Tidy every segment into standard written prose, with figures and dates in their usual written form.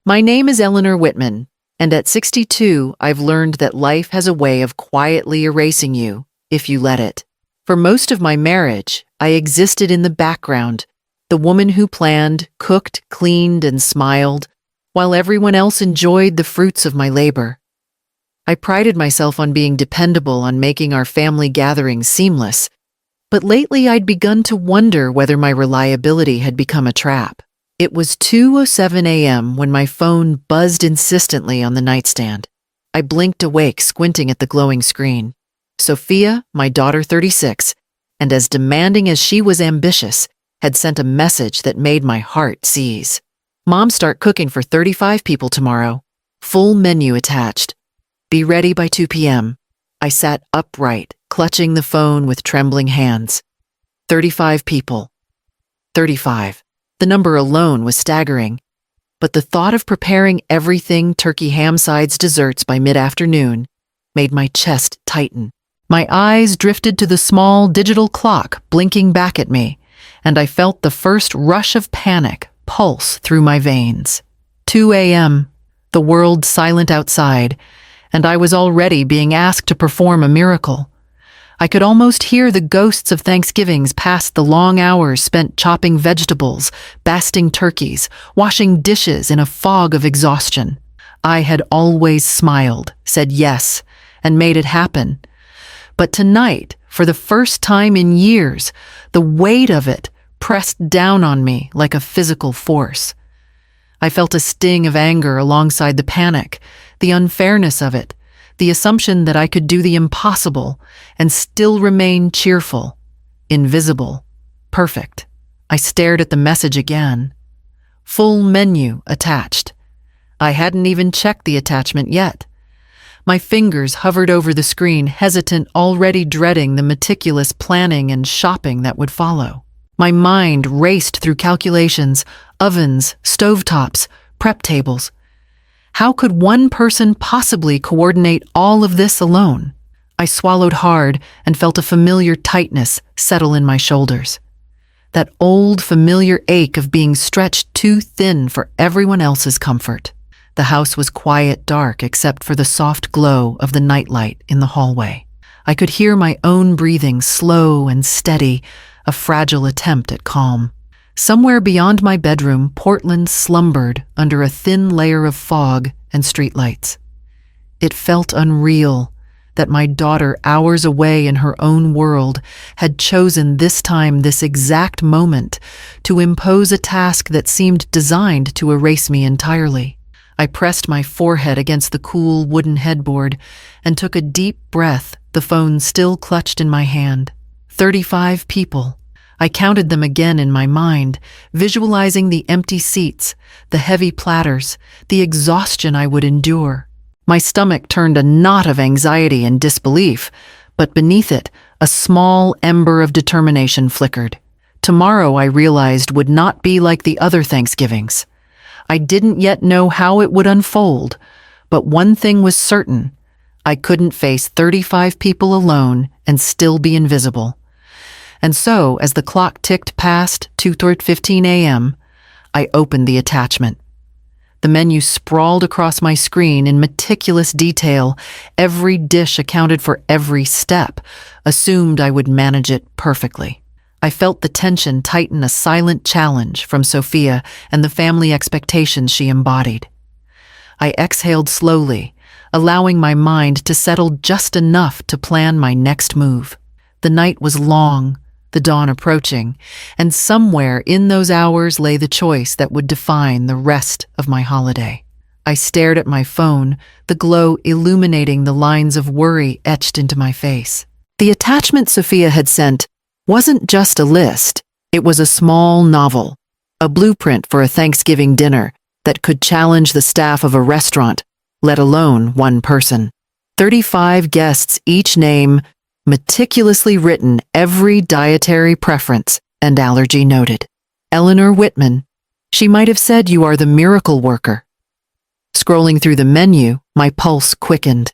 My name is Eleanor Whitman, and at 62, I've learned that life has a way of quietly erasing you if you let it. For most of my marriage, I existed in the background, the woman who planned, cooked, cleaned, and smiled, while everyone else enjoyed the fruits of my labor. I prided myself on being dependable, on making our family gatherings seamless, but lately I'd begun to wonder whether my reliability had become a trap. It was 2:07 a.m. when my phone buzzed insistently on the nightstand. I blinked awake, squinting at the glowing screen. Sophia, my daughter 36, and as demanding as she was ambitious, had sent a message that made my heart seize. Mom, start cooking for 35 people tomorrow. Full menu attached. Be ready by 2 p.m. I sat upright, clutching the phone with trembling hands. 35 people. 35. The number alone was staggering, but the thought of preparing everything turkey, ham, sides, desserts by mid-afternoon made my chest tighten. My eyes drifted to the small digital clock blinking back at me, and I felt the first rush of panic pulse through my veins. 2 a.m., the world silent outside, and I was already being asked to perform a miracle. I could almost hear the ghosts of Thanksgivings past the long hours spent chopping vegetables, basting turkeys, washing dishes in a fog of exhaustion. I had always smiled, said yes, and made it happen. But tonight, for the first time in years, the weight of it pressed down on me like a physical force. I felt a sting of anger alongside the panic, the unfairness of it, the assumption that I could do the impossible and still remain cheerful, invisible, perfect. I stared at the message again. Full menu attached. I hadn't even checked the attachment yet. My fingers hovered over the screen, hesitant, already dreading the meticulous planning and shopping that would follow. My mind raced through calculations, ovens, stovetops, prep tables. How could one person possibly coordinate all of this alone? I swallowed hard and felt a familiar tightness settle in my shoulders. That old familiar ache of being stretched too thin for everyone else's comfort. The house was quiet, dark, except for the soft glow of the nightlight in the hallway. I could hear my own breathing, slow and steady, a fragile attempt at calm. Somewhere beyond my bedroom, Portland slumbered under a thin layer of fog and streetlights. It felt unreal that my daughter, hours away in her own world, had chosen this time, this exact moment, to impose a task that seemed designed to erase me entirely. I pressed my forehead against the cool wooden headboard and took a deep breath, the phone still clutched in my hand. 35 people. I counted them again in my mind, visualizing the empty seats, the heavy platters, the exhaustion I would endure. My stomach turned a knot of anxiety and disbelief, but beneath it, a small ember of determination flickered. Tomorrow, I realized, would not be like the other Thanksgivings. I didn't yet know how it would unfold, but one thing was certain. I couldn't face 35 people alone and still be invisible. And so, as the clock ticked past 2:15 a.m., I opened the attachment. The menu sprawled across my screen in meticulous detail. Every dish accounted for every step, assumed I would manage it perfectly. I felt the tension tighten, a silent challenge from Sophia and the family expectations she embodied. I exhaled slowly, allowing my mind to settle just enough to plan my next move. The night was long, the dawn approaching, and somewhere in those hours lay the choice that would define the rest of my holiday. I stared at my phone, the glow illuminating the lines of worry etched into my face. The attachment Sophia had sent wasn't just a list, it was a small novel, a blueprint for a Thanksgiving dinner that could challenge the staff of a restaurant, let alone one person. 35 guests, each name meticulously written, every dietary preference and allergy noted. Eleanor Whitman. She might have said, "You are the miracle worker." Scrolling through the menu, my pulse quickened.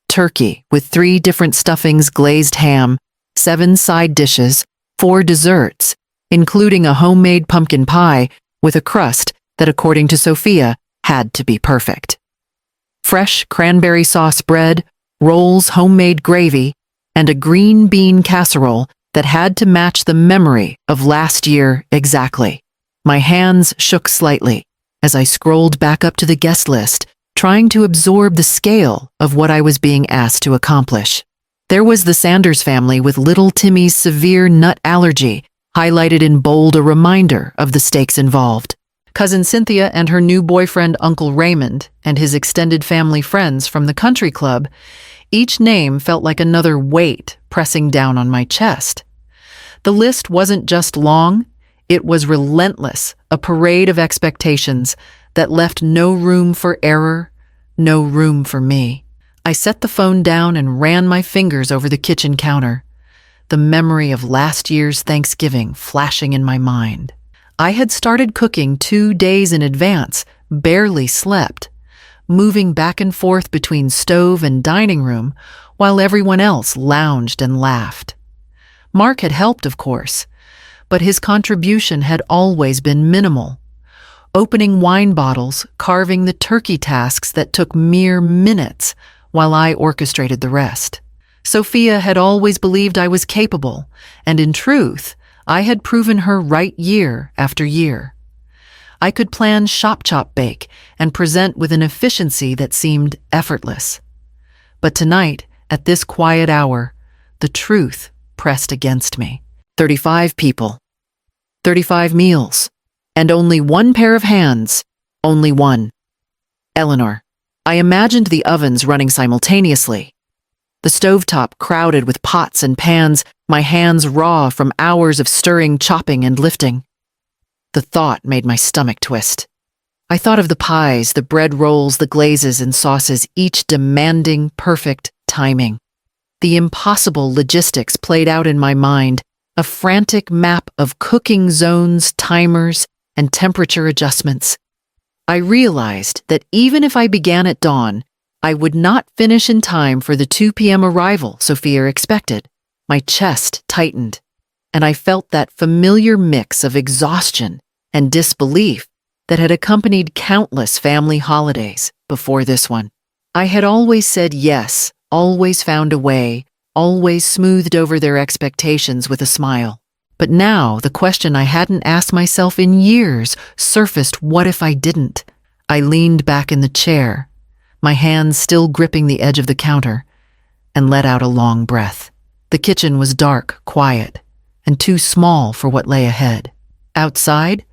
Turkey with 3 different stuffings, glazed ham, 7 side dishes, 4 desserts, including a homemade pumpkin pie with a crust that, according to Sophia, had to be perfect. Fresh cranberry sauce bread, rolls, homemade gravy, and a green bean casserole that had to match the memory of last year exactly. My hands shook slightly as I scrolled back up to the guest list, trying to absorb the scale of what I was being asked to accomplish. There was the Sanders family with little Timmy's severe nut allergy, highlighted in bold, a reminder of the stakes involved. Cousin Cynthia and her new boyfriend Uncle Raymond and his extended family friends from the country club, each name felt like another weight pressing down on my chest. The list wasn't just long, it was relentless, a parade of expectations that left no room for error, no room for me. I set the phone down and ran my fingers over the kitchen counter, the memory of last year's Thanksgiving flashing in my mind. I had started cooking 2 days in advance, barely slept, moving back and forth between stove and dining room while everyone else lounged and laughed. Mark had helped, of course, but his contribution had always been minimal. Opening wine bottles, carving the turkey tasks that took mere minutes while I orchestrated the rest. Sophia had always believed I was capable, and in truth, I had proven her right year after year. I could plan shop chop bake and present with an efficiency that seemed effortless. But tonight, at this quiet hour, the truth pressed against me. 35 people, 35 meals, and only one pair of hands, only one. Eleanor. I imagined the ovens running simultaneously. The stovetop crowded with pots and pans, my hands raw from hours of stirring, chopping, and lifting. The thought made my stomach twist. I thought of the pies, the bread rolls, the glazes and sauces, each demanding perfect timing. The impossible logistics played out in my mind, a frantic map of cooking zones, timers, and temperature adjustments. I realized that even if I began at dawn, I would not finish in time for the 2 p.m. arrival Sophia expected. My chest tightened, and I felt that familiar mix of exhaustion and disbelief that had accompanied countless family holidays before this one. I had always said yes, always found a way, always smoothed over their expectations with a smile. But now, the question I hadn't asked myself in years surfaced: what if I didn't? I leaned back in the chair, my hands still gripping the edge of the counter, and let out a long breath. The kitchen was dark, quiet, and too small for what lay ahead. Outside,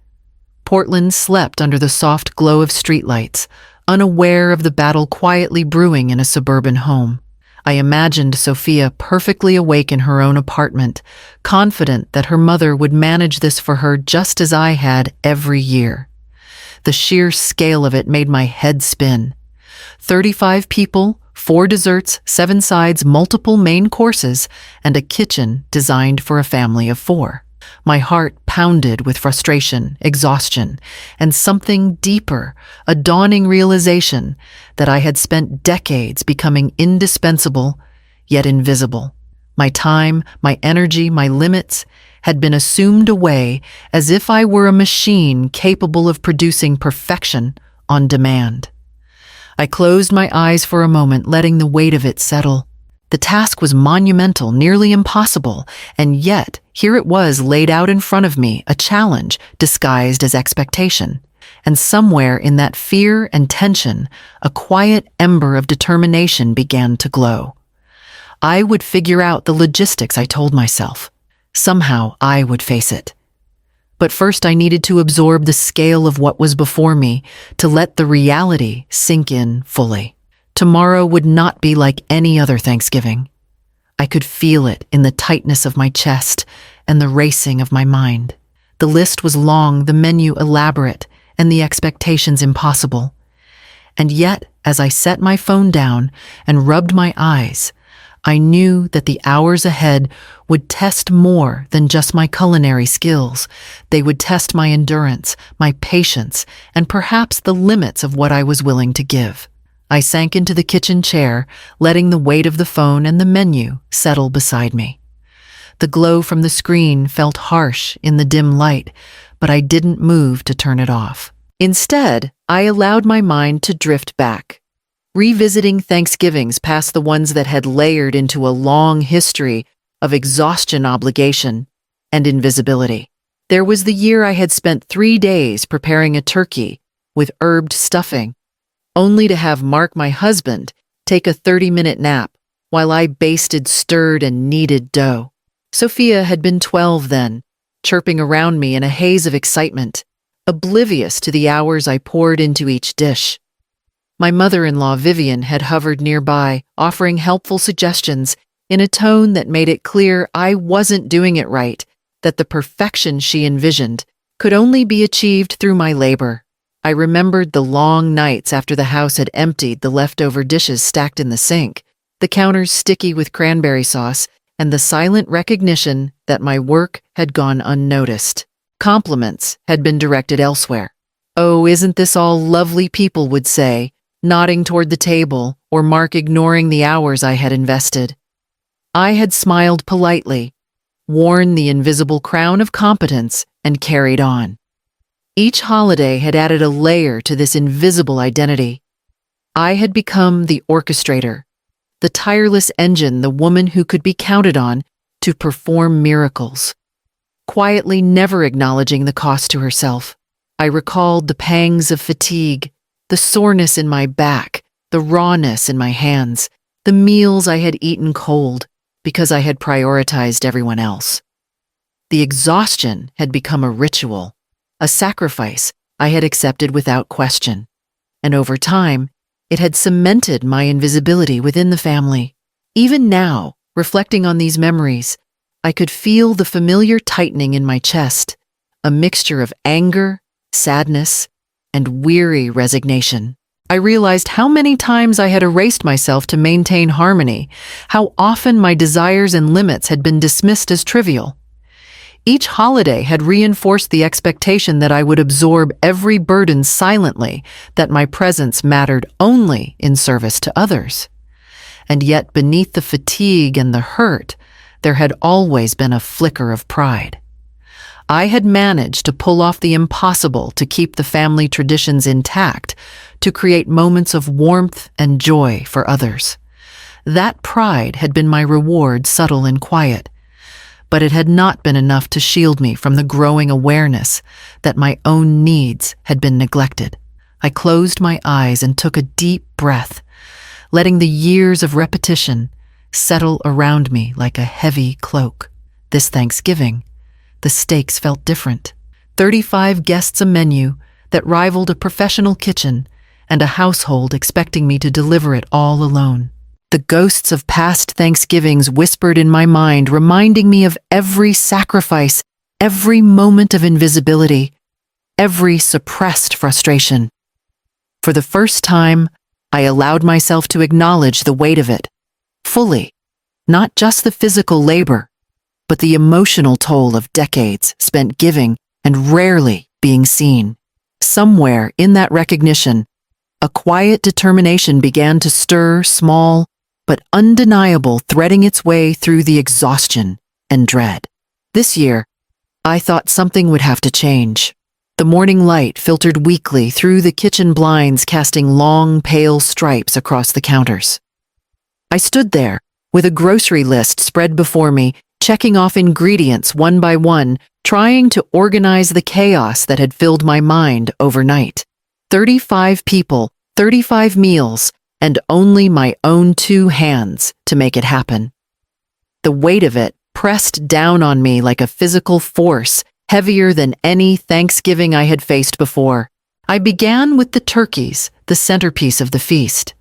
Portland slept under the soft glow of streetlights, unaware of the battle quietly brewing in a suburban home. I imagined Sophia perfectly awake in her own apartment, confident that her mother would manage this for her just as I had every year. The sheer scale of it made my head spin. 35 people, 4 desserts, 7 sides, multiple main courses, and a kitchen designed for a family of 4. My heart pounded with frustration, exhaustion, and something deeper, a dawning realization that I had spent decades becoming indispensable, yet invisible. My time, my energy, my limits had been assumed away as if I were a machine capable of producing perfection on demand. I closed my eyes for a moment, letting the weight of it settle. The task was monumental, nearly impossible, and yet here it was laid out in front of me, a challenge disguised as expectation. And somewhere in that fear and tension, a quiet ember of determination began to glow. I would figure out the logistics, I told myself. Somehow I would face it. But first I needed to absorb the scale of what was before me, to let the reality sink in fully. Tomorrow would not be like any other Thanksgiving. I could feel it in the tightness of my chest and the racing of my mind. The list was long, the menu elaborate, and the expectations impossible. And yet, as I set my phone down and rubbed my eyes, I knew that the hours ahead would test more than just my culinary skills. They would test my endurance, my patience, and perhaps the limits of what I was willing to give. I sank into the kitchen chair, letting the weight of the phone and the menu settle beside me. The glow from the screen felt harsh in the dim light, but I didn't move to turn it off. Instead, I allowed my mind to drift back, revisiting Thanksgivings past the ones that had layered into a long history of exhaustion, obligation, and invisibility. There was the year I had spent 3 days preparing a turkey with herbed stuffing, only to have Mark, my husband, take a 30-minute nap while I basted stirred and kneaded dough. Sophia had been 12 then, chirping around me in a haze of excitement, oblivious to the hours I poured into each dish. My mother-in-law, Vivian, had hovered nearby, offering helpful suggestions in a tone that made it clear I wasn't doing it right, that the perfection she envisioned could only be achieved through my labor. I remembered the long nights after the house had emptied, the leftover dishes stacked in the sink, the counters sticky with cranberry sauce, and the silent recognition that my work had gone unnoticed. Compliments had been directed elsewhere. "Oh, isn't this all lovely?" people would say, nodding toward the table, or Mark ignoring the hours I had invested. I had smiled politely, worn the invisible crown of competence, and carried on. Each holiday had added a layer to this invisible identity. I had become the orchestrator, the tireless engine, the woman who could be counted on to perform miracles, quietly never acknowledging the cost to herself. I recalled the pangs of fatigue, the soreness in my back, the rawness in my hands, the meals I had eaten cold because I had prioritized everyone else. The exhaustion had become a ritual, a sacrifice I had accepted without question, and over time, it had cemented my invisibility within the family. Even now, reflecting on these memories, I could feel the familiar tightening in my chest, a mixture of anger, sadness, and weary resignation. I realized how many times I had erased myself to maintain harmony, how often my desires and limits had been dismissed as trivial. Each holiday had reinforced the expectation that I would absorb every burden silently, that my presence mattered only in service to others. And yet, beneath the fatigue and the hurt, there had always been a flicker of pride. I had managed to pull off the impossible to keep the family traditions intact, to create moments of warmth and joy for others. That pride had been my reward, subtle and quiet. But it had not been enough to shield me from the growing awareness that my own needs had been neglected. I closed my eyes and took a deep breath, letting the years of repetition settle around me like a heavy cloak. This Thanksgiving, the stakes felt different. 35 guests, a menu that rivaled a professional kitchen, and a household expecting me to deliver it all alone. The ghosts of past Thanksgivings whispered in my mind, reminding me of every sacrifice, every moment of invisibility, every suppressed frustration. For the first time, I allowed myself to acknowledge the weight of it, fully, not just the physical labor, but the emotional toll of decades spent giving and rarely being seen. Somewhere in that recognition, a quiet determination began to stir, small but undeniable, threading its way through the exhaustion and dread. This year, I thought something would have to change. The morning light filtered weakly through the kitchen blinds, casting long, pale stripes across the counters. I stood there, with a grocery list spread before me, checking off ingredients one by one, trying to organize the chaos that had filled my mind overnight. 35 people, 35 meals, and only my own 2 hands to make it happen. The weight of it pressed down on me like a physical force, heavier than any Thanksgiving I had faced before. I began with the turkeys, the centerpiece of the feast.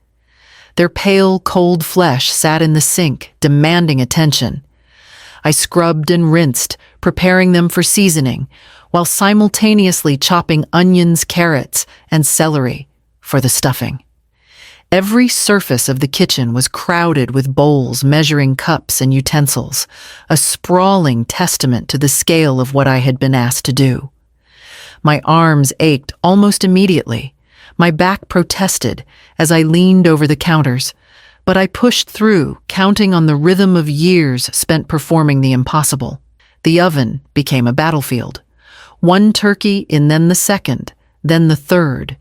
Their pale, cold flesh sat in the sink, demanding attention. I scrubbed and rinsed, preparing them for seasoning, while simultaneously chopping onions, carrots, and celery for the stuffing. Every surface of the kitchen was crowded with bowls, measuring cups, and utensils, a sprawling testament to the scale of what I had been asked to do. My arms ached almost immediately. My back protested as I leaned over the counters, but I pushed through, counting on the rhythm of years spent performing the impossible. The oven became a battlefield. One turkey and then the second, then the third,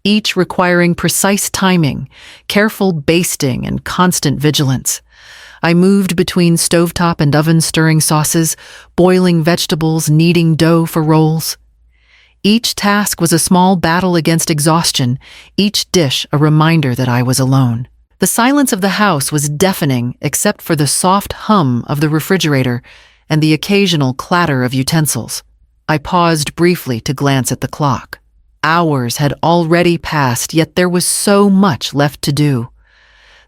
each requiring precise timing, careful basting, and constant vigilance. I moved between stovetop and oven stirring sauces, boiling vegetables, kneading dough for rolls. Each task was a small battle against exhaustion, each dish a reminder that I was alone. The silence of the house was deafening except for the soft hum of the refrigerator and the occasional clatter of utensils. I paused briefly to glance at the clock. Hours had already passed, yet there was so much left to do.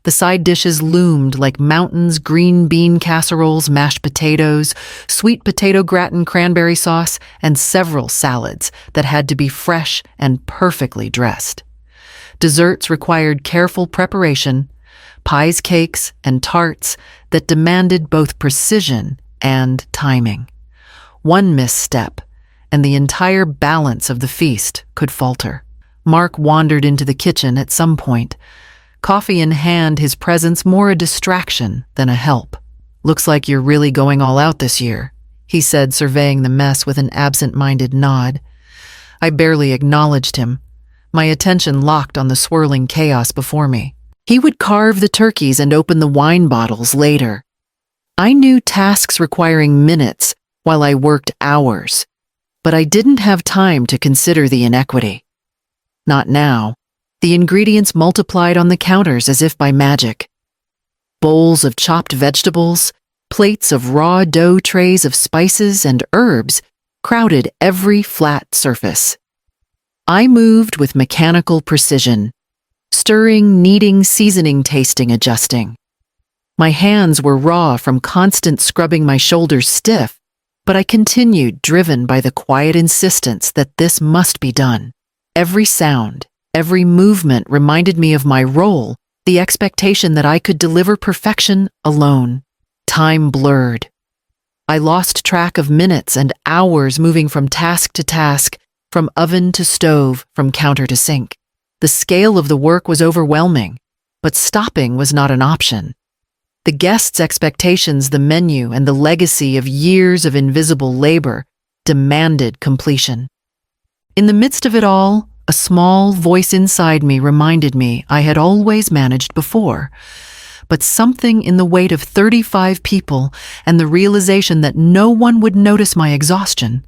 The side dishes loomed like mountains: green bean casseroles, mashed potatoes, sweet potato gratin, cranberry sauce, and several salads that had to be fresh and perfectly dressed. Desserts required careful preparation, pies, cakes, and tarts that demanded both precision and timing. One misstep, and the entire balance of the feast could falter. Mark wandered into the kitchen at some point, coffee in hand, his presence more a distraction than a help. "Looks like you're really going all out this year," he said, surveying the mess with an absent-minded nod. I barely acknowledged him, my attention locked on the swirling chaos before me. He would carve the turkeys and open the wine bottles later. I knew tasks requiring minutes while I worked hours, but I didn't have time to consider the inequity. Not now. The ingredients multiplied on the counters as if by magic. Bowls of chopped vegetables, plates of raw dough, trays of spices and herbs crowded every flat surface. I moved with mechanical precision, stirring, kneading, seasoning, tasting, adjusting. My hands were raw from constant scrubbing, my shoulders stiff, but I continued, driven by the quiet insistence that this must be done. Every sound, every movement reminded me of my role, the expectation that I could deliver perfection alone. Time blurred. I lost track of minutes and hours, moving from task to task, from oven to stove, from counter to sink. The scale of the work was overwhelming, but stopping was not an option. The guests' expectations, the menu, and the legacy of years of invisible labor demanded completion. In the midst of it all, a small voice inside me reminded me I had always managed before, but something in the weight of 35 people and the realization that no one would notice my exhaustion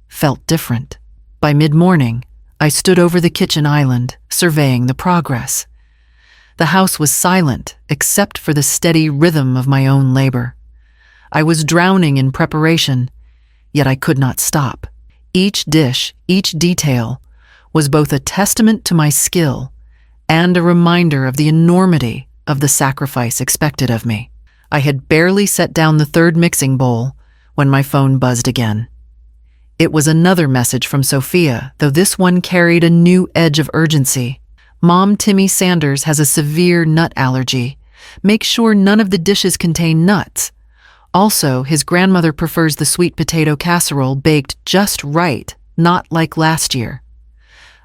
felt different. By mid-morning, I stood over the kitchen island, surveying the progress. The house was silent except for the steady rhythm of my own labor. I was drowning in preparation, yet I could not stop. Each dish, each detail, was both a testament to my skill and a reminder of the enormity of the sacrifice expected of me. I had barely set down the third mixing bowl when my phone buzzed again. It was another message from Sophia, though this one carried a new edge of urgency. "Mom, Timmy Sanders has a severe nut allergy. Make sure none of the dishes contain nuts. Also, his grandmother prefers the sweet potato casserole baked just right, not like last year."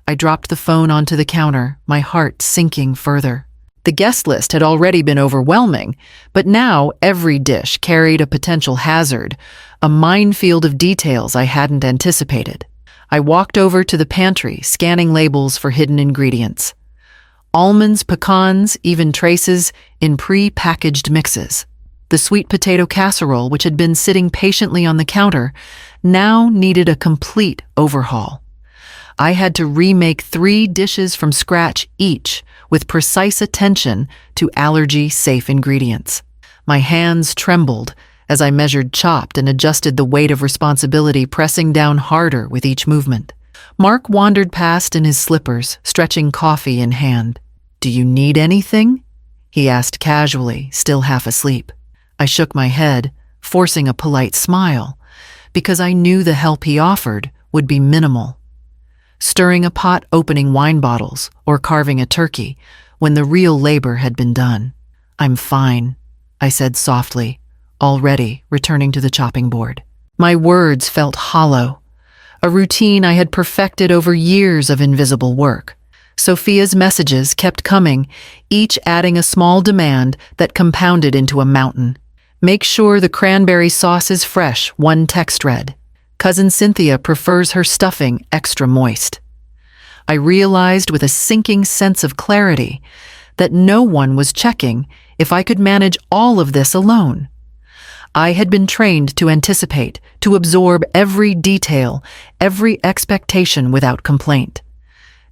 I dropped the phone onto the counter, my heart sinking further. The guest list had already been overwhelming, but now every dish carried a potential hazard, a minefield of details I hadn't anticipated. I walked over to the pantry, scanning labels for hidden ingredients. Almonds, pecans, even traces in pre-packaged mixes. The sweet potato casserole, which had been sitting patiently on the counter, now needed a complete overhaul. I had to remake 3 dishes from scratch each, with precise attention to allergy-safe ingredients. My hands trembled as I measured, chopped, and adjusted, the weight of responsibility pressing down harder with each movement. Mark wandered past in his slippers, stretching coffee in hand. "Do you need anything?" he asked casually, still half asleep. I shook my head, forcing a polite smile, because I knew the help he offered would be minimal. Stirring a pot, opening wine bottles, or carving a turkey, when the real labor had been done. "I'm fine," I said softly, already returning to the chopping board. My words felt hollow, a routine I had perfected over years of invisible work. Sophia's messages kept coming, each adding a small demand that compounded into a mountain. "Make sure the cranberry sauce is fresh," one text read. "Cousin Cynthia prefers her stuffing extra moist." I realized with a sinking sense of clarity that no one was checking if I could manage all of this alone. I had been trained to anticipate, to absorb every detail, every expectation without complaint.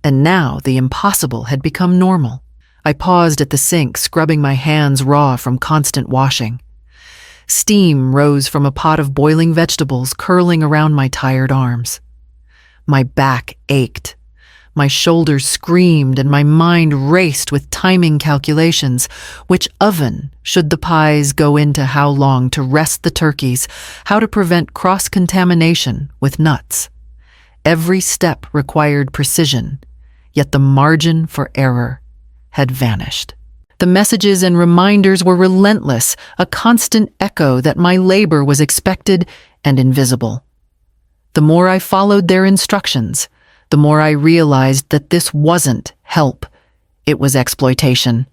And now the impossible had become normal. I paused at the sink, scrubbing my hands raw from constant washing. Steam rose from a pot of boiling vegetables curling around my tired arms. My back ached. My shoulders screamed and my mind raced with timing calculations. Which oven should the pies go into, how long to rest the turkeys, how to prevent cross-contamination with nuts. Every step required precision, yet the margin for error had vanished. The messages and reminders were relentless, a constant echo that my labor was expected and invisible. The more I followed their instructions, the more I realized that this wasn't help, it was exploitation.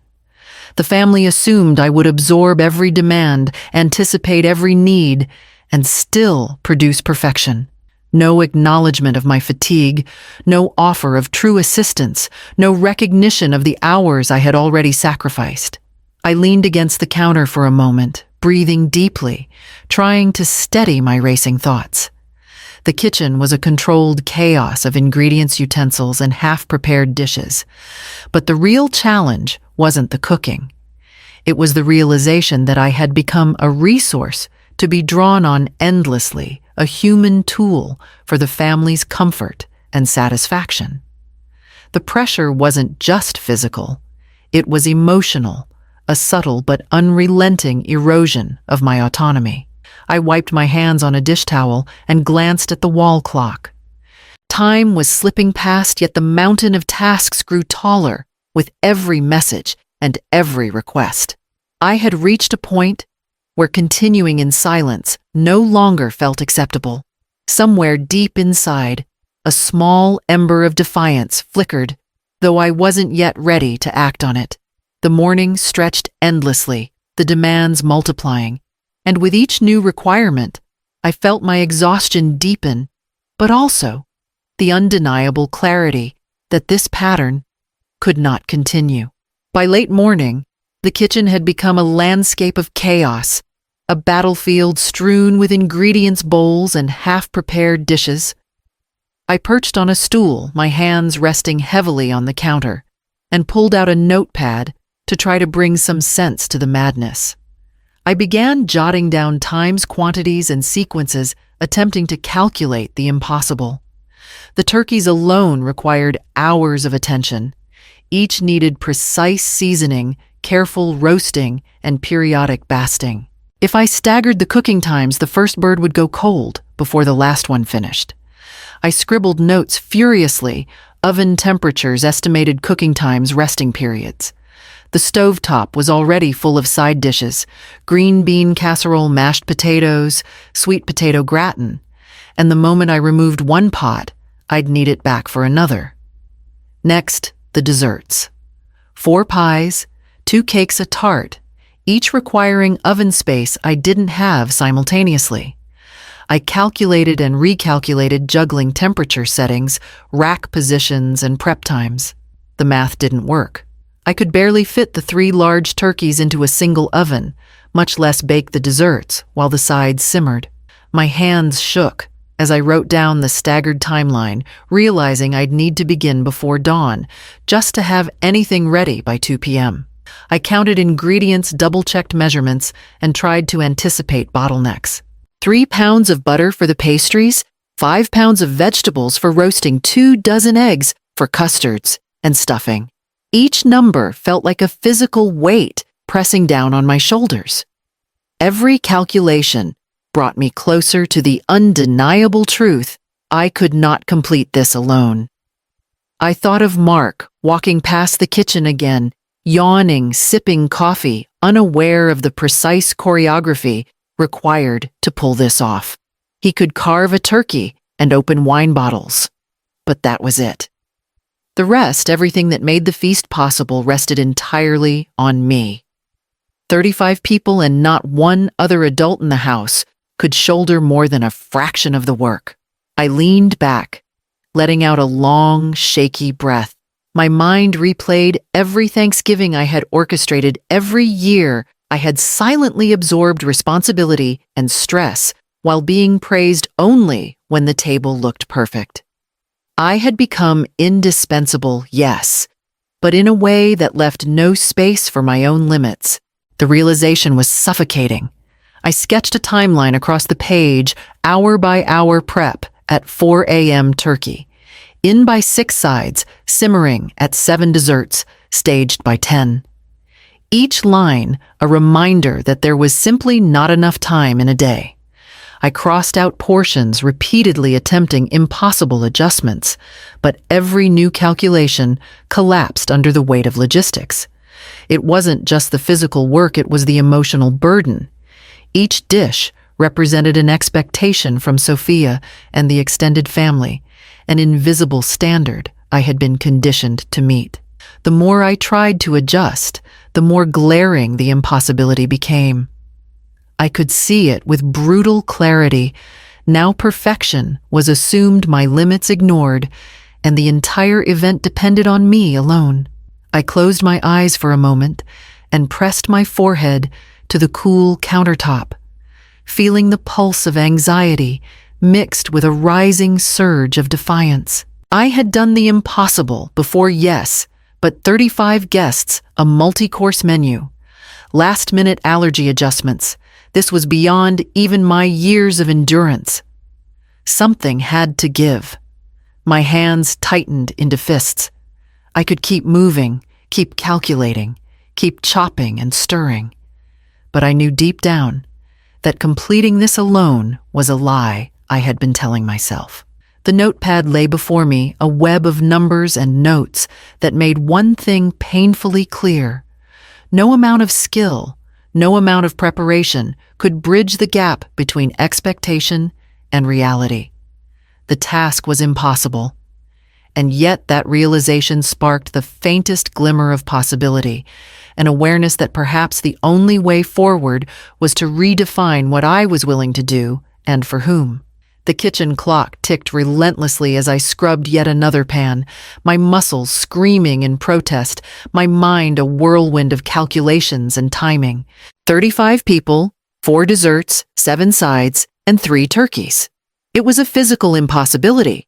The family assumed I would absorb every demand, anticipate every need, and still produce perfection. No acknowledgement of my fatigue, no offer of true assistance, no recognition of the hours I had already sacrificed. I leaned against the counter for a moment, breathing deeply, trying to steady my racing thoughts. The kitchen was a controlled chaos of ingredients, utensils, and half-prepared dishes. But the real challenge wasn't the cooking. It was the realization that I had become a resource to be drawn on endlessly, a human tool for the family's comfort and satisfaction. The pressure wasn't just physical, it was emotional, a subtle but unrelenting erosion of my autonomy. I wiped my hands on a dish towel and glanced at the wall clock. Time was slipping past, yet the mountain of tasks grew taller with every message and every request. I had reached a point where continuing in silence no longer felt acceptable. Somewhere deep inside, a small ember of defiance flickered, though I wasn't yet ready to act on it. The morning stretched endlessly, the demands multiplying, and with each new requirement, I felt my exhaustion deepen, but also the undeniable clarity that this pattern could not continue. By late morning, the kitchen had become a landscape of chaos, a battlefield strewn with ingredients bowls and half-prepared dishes. I perched on a stool, my hands resting heavily on the counter, and pulled out a notepad to try to bring some sense to the madness. I began jotting down times, quantities, and sequences, attempting to calculate the impossible. The turkeys alone required hours of attention. Each needed precise seasoning, careful roasting, and periodic basting. If I staggered the cooking times, the first bird would go cold before the last one finished. I scribbled notes furiously, oven temperatures, estimated cooking times, resting periods. The stovetop was already full of side dishes: green bean casserole, mashed potatoes, sweet potato gratin, and the moment I removed one pot, I'd need it back for another. Next, the desserts. 4 pies, 2 cakes, a tart, each requiring oven space I didn't have simultaneously. I calculated and recalculated, juggling temperature settings, rack positions, and prep times. The math didn't work. I could barely fit the 3 large turkeys into a single oven, much less bake the desserts while the sides simmered. My hands shook as I wrote down the staggered timeline, realizing I'd need to begin before dawn, just to have anything ready by 2 p.m. I counted ingredients, double-checked measurements, and tried to anticipate bottlenecks. 3 pounds of butter for the pastries, 5 pounds of vegetables for roasting, 2 dozen eggs for custards and stuffing. Each number felt like a physical weight pressing down on my shoulders. Every calculation brought me closer to the undeniable truth: I could not complete this alone. I thought of Mark walking past the kitchen again, yawning, sipping coffee, unaware of the precise choreography required to pull this off. He could carve a turkey and open wine bottles, but that was it. The rest, everything that made the feast possible, rested entirely on me. 35 people and not one other adult in the house could shoulder more than a fraction of the work. I leaned back, letting out a long, shaky breath. My mind replayed every Thanksgiving I had orchestrated, every year I had silently absorbed responsibility and stress while being praised only when the table looked perfect. I had become indispensable, yes, but in a way that left no space for my own limits. The realization was suffocating. I sketched a timeline across the page, hour by hour prep at 4 a.m. turkey, in by 6 sides, simmering at 7 desserts, staged by 10. Each line a reminder that there was simply not enough time in a day. I crossed out portions, repeatedly attempting impossible adjustments, but every new calculation collapsed under the weight of logistics. It wasn't just the physical work, it was the emotional burden. Each dish represented an expectation from Sophia and the extended family, an invisible standard I had been conditioned to meet. The more I tried to adjust, the more glaring the impossibility became. I could see it with brutal clarity. Now perfection was assumed, my limits ignored, and the entire event depended on me alone. I closed my eyes for a moment and pressed my forehead to the cool countertop, feeling the pulse of anxiety mixed with a rising surge of defiance. I had done the impossible before, yes, but 35 guests, a multi-course menu, last-minute allergy adjustments. This was beyond even my years of endurance. Something had to give. My hands tightened into fists. I could keep moving, keep calculating, keep chopping and stirring. But I knew deep down that completing this alone was a lie I had been telling myself. The notepad lay before me, a web of numbers and notes that made one thing painfully clear. No amount of skill, no amount of preparation could bridge the gap between expectation and reality. The task was impossible. And yet that realization sparked the faintest glimmer of possibility, an awareness that perhaps the only way forward was to redefine what I was willing to do and for whom. The kitchen clock ticked relentlessly as I scrubbed yet another pan, my muscles screaming in protest, my mind a whirlwind of calculations and timing. 35 people, 4 desserts, 7 sides, and 3 turkeys. It was a physical impossibility,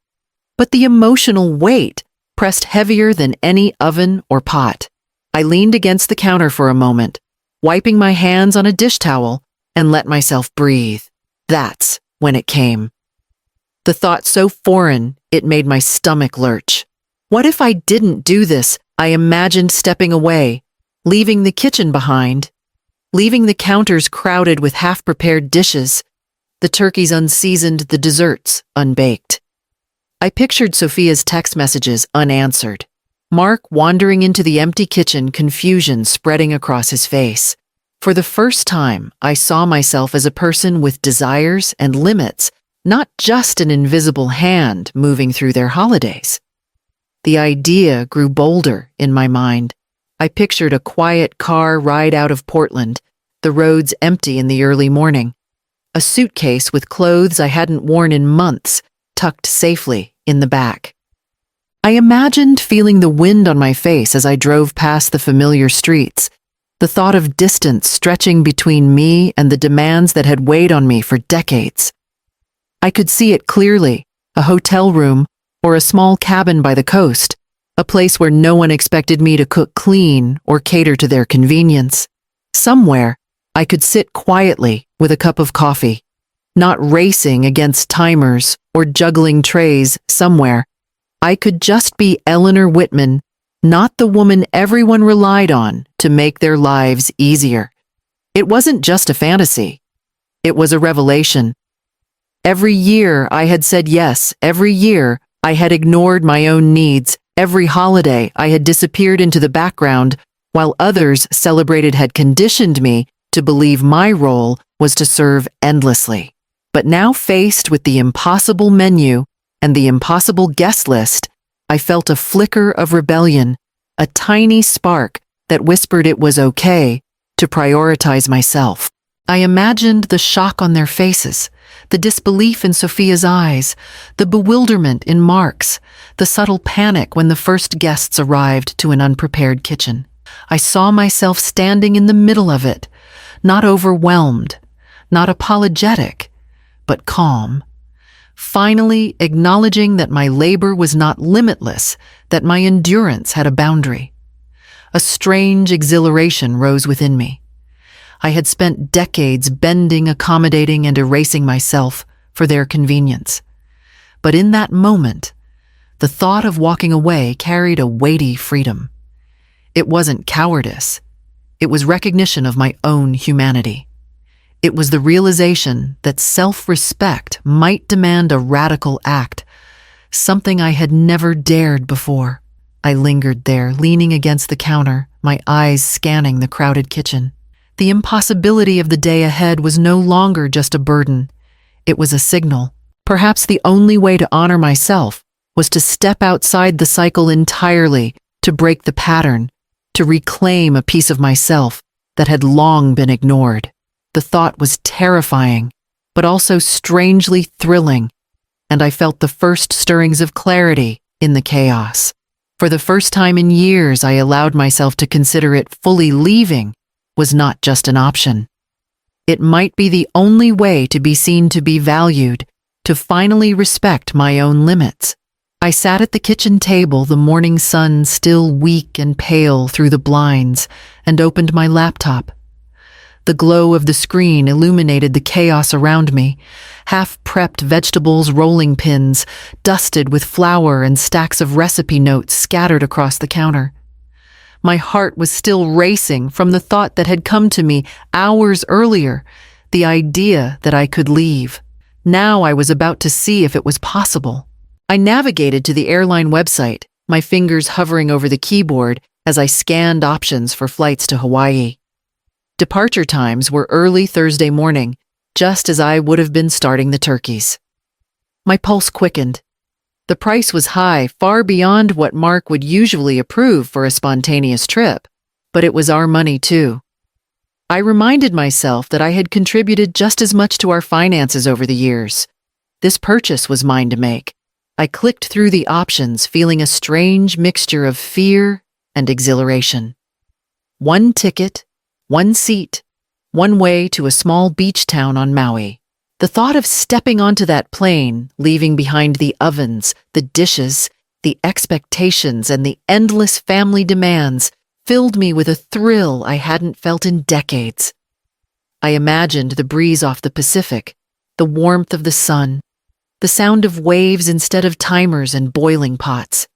but the emotional weight pressed heavier than any oven or pot. I leaned against the counter for a moment, wiping my hands on a dish towel, and let myself breathe. That's when it came. The thought so foreign, it made my stomach lurch. What if I didn't do this? I imagined stepping away, leaving the kitchen behind, leaving the counters crowded with half-prepared dishes, the turkeys unseasoned, the desserts unbaked. I pictured Sophia's text messages unanswered, Mark wandering into the empty kitchen, confusion spreading across his face. For the first time, I saw myself as a person with desires and limits, not just an invisible hand moving through their holidays. The idea grew bolder in my mind. I pictured a quiet car ride out of Portland, the roads empty in the early morning, a suitcase with clothes I hadn't worn in months tucked safely in the back. I imagined feeling the wind on my face as I drove past the familiar streets, the thought of distance stretching between me and the demands that had weighed on me for decades. I could see it clearly, a hotel room or a small cabin by the coast, a place where no one expected me to cook clean or cater to their convenience. Somewhere, I could sit quietly with a cup of coffee, not racing against timers or juggling trays. Somewhere, I could just be Eleanor Whitman, not the woman everyone relied on to make their lives easier. It wasn't just a fantasy. It was a revelation. Every year I had said yes, every year I had ignored my own needs, every holiday I had disappeared into the background, while others celebrated had conditioned me to believe my role was to serve endlessly. But now faced with the impossible menu and the impossible guest list, I felt a flicker of rebellion, a tiny spark that whispered it was okay to prioritize myself. I imagined the shock on their faces, the disbelief in Sophia's eyes, the bewilderment in Mark's, the subtle panic when the first guests arrived to an unprepared kitchen. I saw myself standing in the middle of it, not overwhelmed, not apologetic, but calm, finally acknowledging that my labor was not limitless, that my endurance had a boundary. A strange exhilaration rose within me. I had spent decades bending, accommodating, and erasing myself for their convenience. But in that moment, the thought of walking away carried a weighty freedom. It wasn't cowardice. It was recognition of my own humanity. It was the realization that self-respect might demand a radical act, something I had never dared before. I lingered there, leaning against the counter, my eyes scanning the crowded kitchen. The impossibility of the day ahead was no longer just a burden. It was a signal. Perhaps the only way to honor myself was to step outside the cycle entirely, to break the pattern, to reclaim a piece of myself that had long been ignored. The thought was terrifying, but also strangely thrilling, and I felt the first stirrings of clarity in the chaos. For the first time in years, I allowed myself to consider it fully leaving was not just an option. It might be the only way to be seen, to be valued, to finally respect my own limits. I sat at the kitchen table, the morning sun still weak and pale through the blinds, and opened my laptop. The glow of the screen illuminated the chaos around me, half-prepped vegetables, rolling pins, dusted with flour, and stacks of recipe notes scattered across the counter. My heart was still racing from the thought that had come to me hours earlier, the idea that I could leave. Now I was about to see if it was possible. I navigated to the airline website, my fingers hovering over the keyboard as I scanned options for flights to Hawaii. Departure times were early Thursday morning, just as I would have been starting the turkeys. My pulse quickened. The price was high, far beyond what Mark would usually approve for a spontaneous trip, but it was our money too. I reminded myself that I had contributed just as much to our finances over the years. This purchase was mine to make. I clicked through the options, feeling a strange mixture of fear and exhilaration. One ticket, one seat, one way to a small beach town on Maui. The thought of stepping onto that plane, leaving behind the ovens, the dishes, the expectations, and the endless family demands filled me with a thrill I hadn't felt in decades. I imagined the breeze off the Pacific, the warmth of the sun, the sound of waves instead of timers and boiling pots.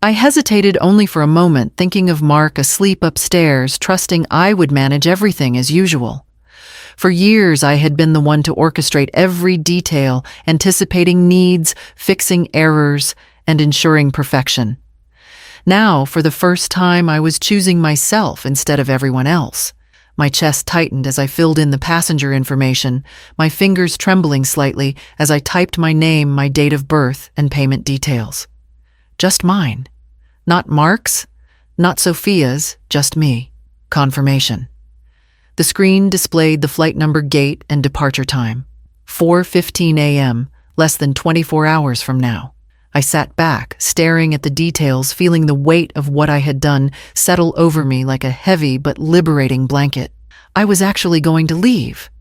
I hesitated only for a moment, thinking of Mark asleep upstairs, trusting I would manage everything as usual. For years, I had been the one to orchestrate every detail, anticipating needs, fixing errors, and ensuring perfection. Now, for the first time, I was choosing myself instead of everyone else. My chest tightened as I filled in the passenger information, my fingers trembling slightly as I typed my name, my date of birth, and payment details. Just mine. Not Mark's, not Sophia's, just me. Confirmation. The screen displayed the flight number, gate, and departure time. 4:15 a.m., less than 24 hours from now. I sat back, staring at the details, feeling the weight of what I had done settle over me like a heavy but liberating blanket. I was actually going to leave.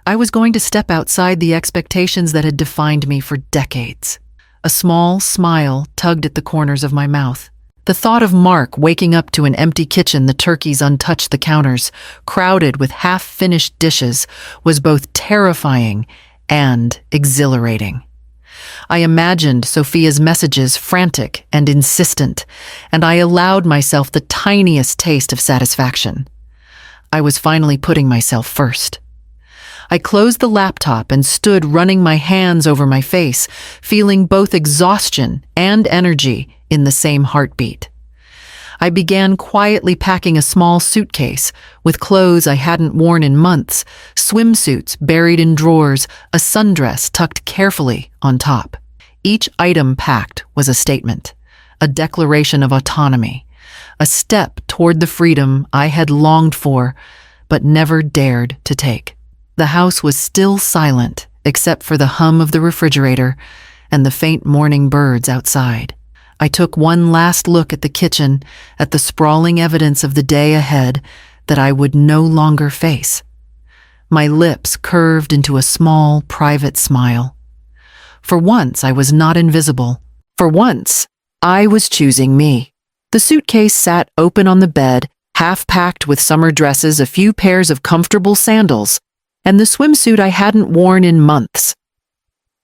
I was going to step outside the expectations that had defined me for decades. A small smile tugged at the corners of my mouth. The thought of Mark waking up to an empty kitchen, the turkeys untouched, the counters crowded with half-finished dishes, was both terrifying and exhilarating. I imagined Sophia's messages frantic and insistent, and I allowed myself the tiniest taste of satisfaction. I was finally putting myself first. I closed the laptop and stood running my hands over my face, feeling both exhaustion and energy in the same heartbeat. I began quietly packing a small suitcase with clothes I hadn't worn in months, swimsuits buried in drawers, a sundress tucked carefully on top. Each item packed was a statement, a declaration of autonomy, a step toward the freedom I had longed for but never dared to take. The house was still silent, except for the hum of the refrigerator and the faint morning birds outside. I took one last look at the kitchen, at the sprawling evidence of the day ahead that I would no longer face. My lips curved into a small, private smile. For once, I was not invisible. For once, I was choosing me. The suitcase sat open on the bed, half packed with summer dresses, a few pairs of comfortable sandals, and the swimsuit I hadn't worn in months.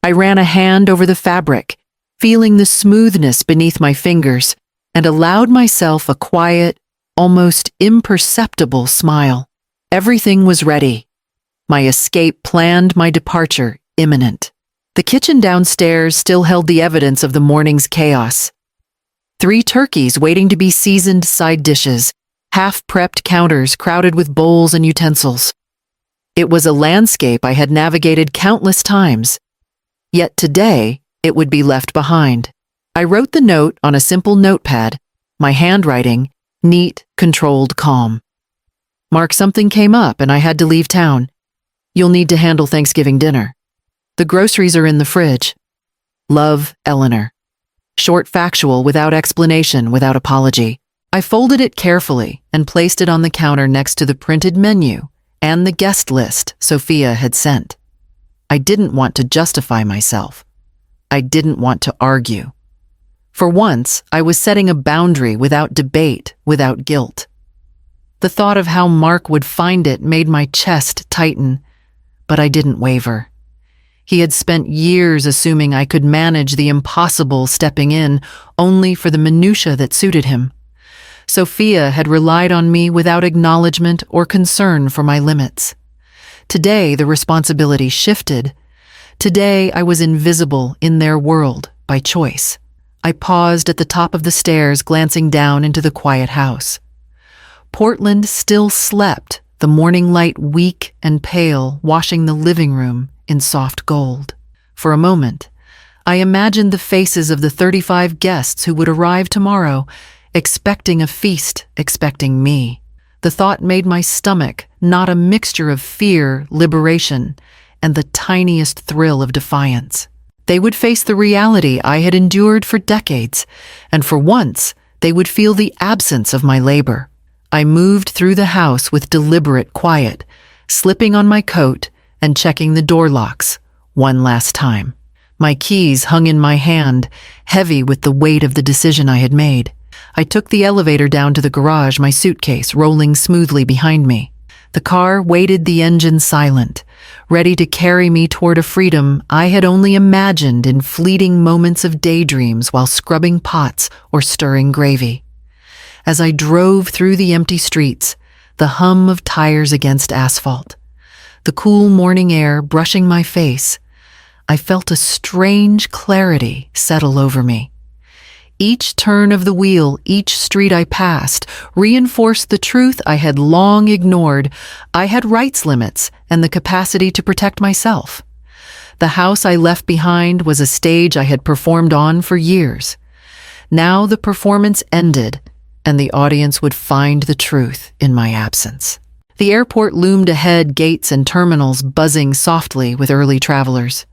I ran a hand over the fabric, feeling the smoothness beneath my fingers, and allowed myself a quiet, almost imperceptible smile. Everything was ready. My escape planned, my departure imminent. The kitchen downstairs still held the evidence of the morning's chaos. 3 turkeys waiting to be seasoned side dishes, half-prepped counters crowded with bowls and utensils. It was a landscape I had navigated countless times, yet today it would be left behind. I wrote the note on a simple notepad, my handwriting neat, controlled, calm. Mark, something came up and I had to leave town. You'll need to handle Thanksgiving dinner. The groceries are in the fridge. Love, Eleanor. Short, factual, without explanation, without apology. I folded it carefully and placed it on the counter next to the printed menu and the guest list Sophia had sent. I didn't want to justify myself. I didn't want to argue. For once, I was setting a boundary without debate, without guilt. The thought of how Mark would find it made my chest tighten, but I didn't waver. He had spent years assuming I could manage the impossible, stepping in only for the minutia that suited him. Sophia had relied on me without acknowledgement or concern for my limits. Today, the responsibility shifted. Today, I was invisible in their world by choice. I paused at the top of the stairs, glancing down into the quiet house. Portland still slept, the morning light weak and pale, washing the living room in soft gold. For a moment, I imagined the faces of the 35 guests who would arrive tomorrow, expecting a feast, expecting me. The thought made my stomach knot, a mixture of fear, liberation, and the tiniest thrill of defiance. They would face the reality I had endured for decades, and for once, they would feel the absence of my labor. I moved through the house with deliberate quiet, slipping on my coat and checking the door locks one last time. My keys hung in my hand, heavy with the weight of the decision I had made. I took the elevator down to the garage, my suitcase rolling smoothly behind me. The car waited, the engine silent, ready to carry me toward a freedom I had only imagined in fleeting moments of daydreams while scrubbing pots or stirring gravy. As I drove through the empty streets, the hum of tires against asphalt, the cool morning air brushing my face, I felt a strange clarity settle over me. Each turn of the wheel, each street I passed, reinforced the truth I had long ignored. I had rights limits and the capacity to protect myself. The house I left behind was a stage I had performed on for years. Now the performance ended, and the audience would find the truth in my absence. The airport loomed ahead, gates and terminals buzzing softly with early travelers.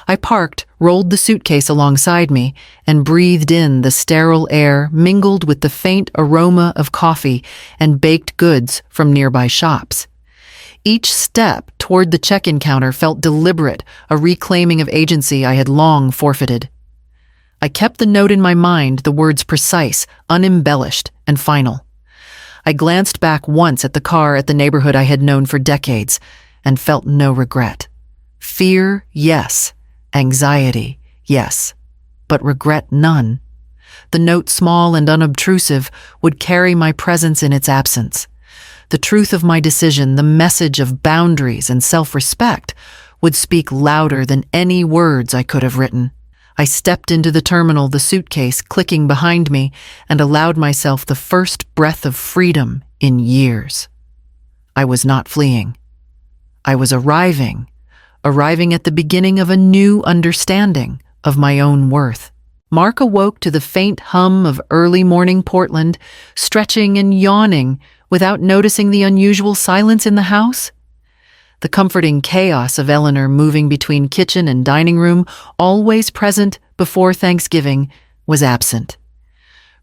I parked, rolled the suitcase alongside me, and breathed in the sterile air mingled with the faint aroma of coffee and baked goods from nearby shops. Each step toward the check-in counter felt deliberate, a reclaiming of agency I had long forfeited. I kept the note in my mind, the words precise, unembellished, and final. I glanced back once at the car at the neighborhood I had known for decades and felt no regret. Fear, yes. Anxiety, yes, but regret none. The note, small and unobtrusive, would carry my presence in its absence. The truth of my decision, the message of boundaries and self-respect, would speak louder than any words I could have written. I stepped into the terminal, the suitcase clicking behind me, and allowed myself the first breath of freedom in years. I was not fleeing. I was arriving at the beginning of a new understanding of my own worth. Mark awoke to the faint hum of early morning Portland, stretching and yawning without noticing the unusual silence in the house. The comforting chaos of Eleanor moving between kitchen and dining room, always present before Thanksgiving, was absent.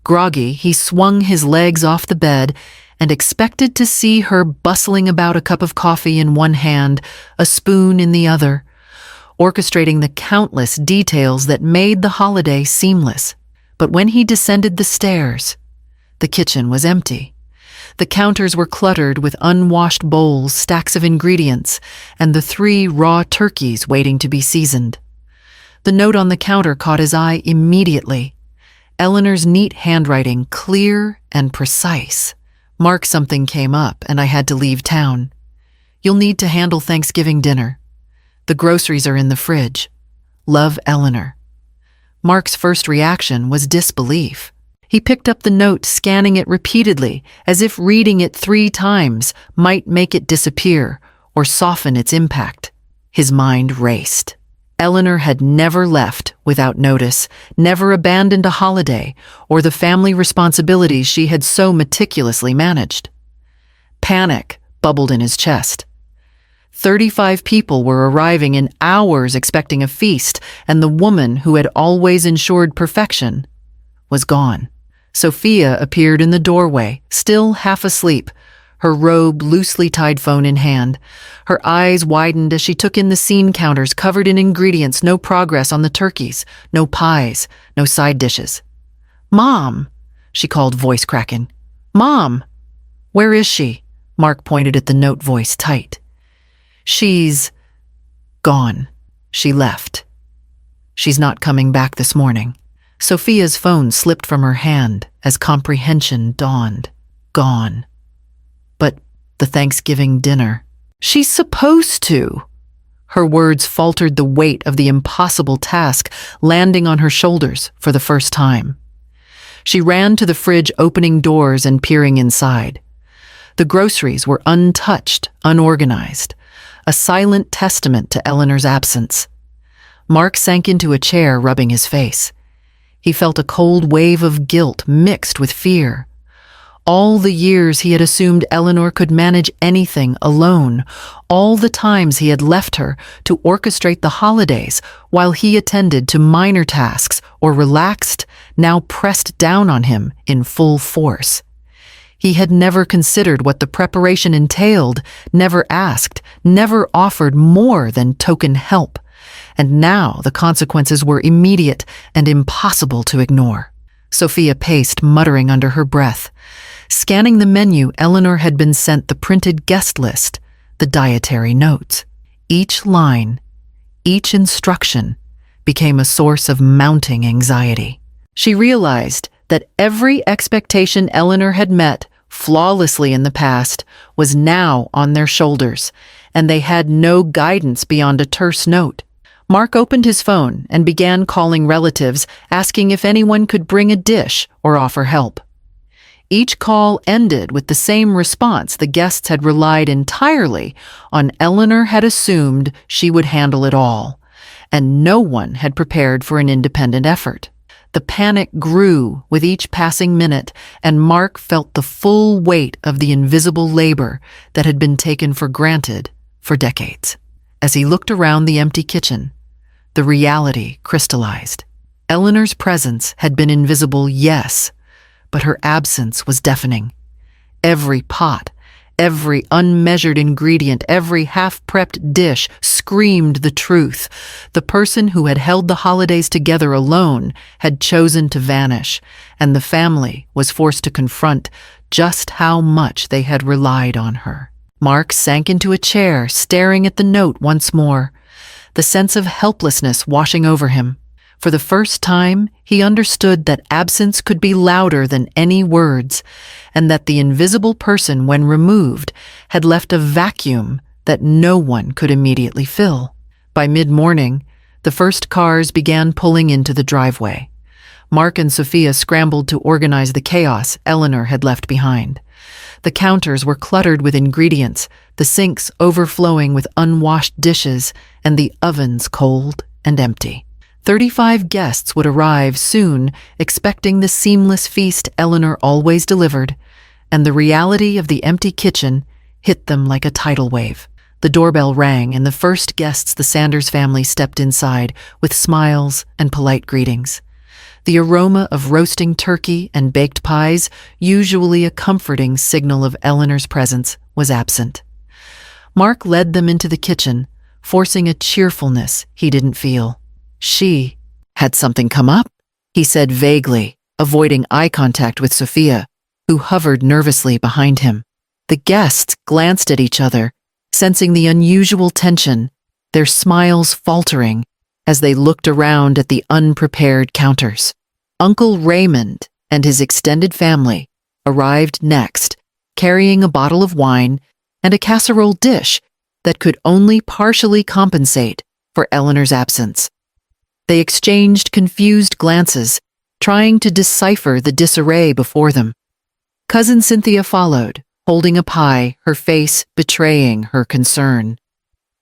Groggy, he swung his legs off the bed and expected to see her bustling about, a cup of coffee in one hand, a spoon in the other, orchestrating the countless details that made the holiday seamless. But when he descended the stairs, the kitchen was empty. The counters were cluttered with unwashed bowls, stacks of ingredients, and the 3 raw turkeys waiting to be seasoned. The note on the counter caught his eye immediately. Eleanor's neat handwriting, clear and precise. "Mark, something came up and I had to leave town. You'll need to handle Thanksgiving dinner. The groceries are in the fridge. Love, Eleanor." Mark's first reaction was disbelief. He picked up the note, scanning it repeatedly, as if reading it 3 times might make it disappear or soften its impact. His mind raced. Eleanor had never left without notice, never abandoned a holiday or the family responsibilities she had so meticulously managed. Panic bubbled in his chest. 35 people were arriving in hours expecting a feast, and the woman who had always ensured perfection was gone. Sophia appeared in the doorway, still half asleep, her robe loosely tied, phone in hand. Her eyes widened as she took in the scene counters covered in ingredients, no progress on the turkeys, no pies, no side dishes. "Mom," she called, voice cracking. "Mom!" "Where is she?" Mark pointed at the note, voice tight. "She's gone. She left. She's not coming back this morning." Sophia's phone slipped from her hand as comprehension dawned. Gone. But the Thanksgiving dinner. "She's supposed to." Her words faltered, the weight of the impossible task landing on her shoulders for the first time. She ran to the fridge, opening doors and peering inside. The groceries were untouched, unorganized, a silent testament to Eleanor's absence. Mark sank into a chair, rubbing his face. He felt a cold wave of guilt mixed with fear. All the years he had assumed Eleanor could manage anything alone, all the times he had left her to orchestrate the holidays while he attended to minor tasks or relaxed, now pressed down on him in full force. He had never considered what the preparation entailed, never asked, never offered more than token help. And now the consequences were immediate and impossible to ignore. Sophia paced, muttering under her breath. Scanning the menu, Eleanor had been sent the printed guest list, the dietary notes. Each line, each instruction, became a source of mounting anxiety. She realized that every expectation Eleanor had met flawlessly in the past was now on their shoulders, and they had no guidance beyond a terse note. Mark opened his phone and began calling relatives, asking if anyone could bring a dish or offer help. Each call ended with the same response: the guests had relied entirely on Eleanor, had assumed she would handle it all, and no one had prepared for an independent effort. The panic grew with each passing minute, and Mark felt the full weight of the invisible labor that had been taken for granted for decades. As he looked around the empty kitchen, the reality crystallized. Eleanor's presence had been invisible, yes, but her absence was deafening. Every pot, every unmeasured ingredient, every half-prepped dish screamed the truth. The person who had held the holidays together alone had chosen to vanish, and the family was forced to confront just how much they had relied on her. Mark sank into a chair, staring at the note once more, the sense of helplessness washing over him. For the first time, he understood that absence could be louder than any words, and that the invisible person, when removed, had left a vacuum that no one could immediately fill. By mid-morning, the first cars began pulling into the driveway. Mark and Sophia scrambled to organize the chaos Eleanor had left behind. The counters were cluttered with ingredients, the sinks overflowing with unwashed dishes, and the ovens cold and empty. 35 guests would arrive soon, expecting the seamless feast Eleanor always delivered, and the reality of the empty kitchen hit them like a tidal wave. The doorbell rang, and the first guests the Sanders family stepped inside with smiles and polite greetings. The aroma of roasting turkey and baked pies, usually a comforting signal of Eleanor's presence, was absent. Mark led them into the kitchen, forcing a cheerfulness he didn't feel. "She had something come up?" he said vaguely, avoiding eye contact with Sophia, who hovered nervously behind him. The guests glanced at each other, sensing the unusual tension, their smiles faltering as they looked around at the unprepared counters. Uncle Raymond and his extended family arrived next, carrying a bottle of wine and a casserole dish that could only partially compensate for Eleanor's absence. They exchanged confused glances, trying to decipher the disarray before them. Cousin Cynthia followed, holding a pie, her face betraying her concern.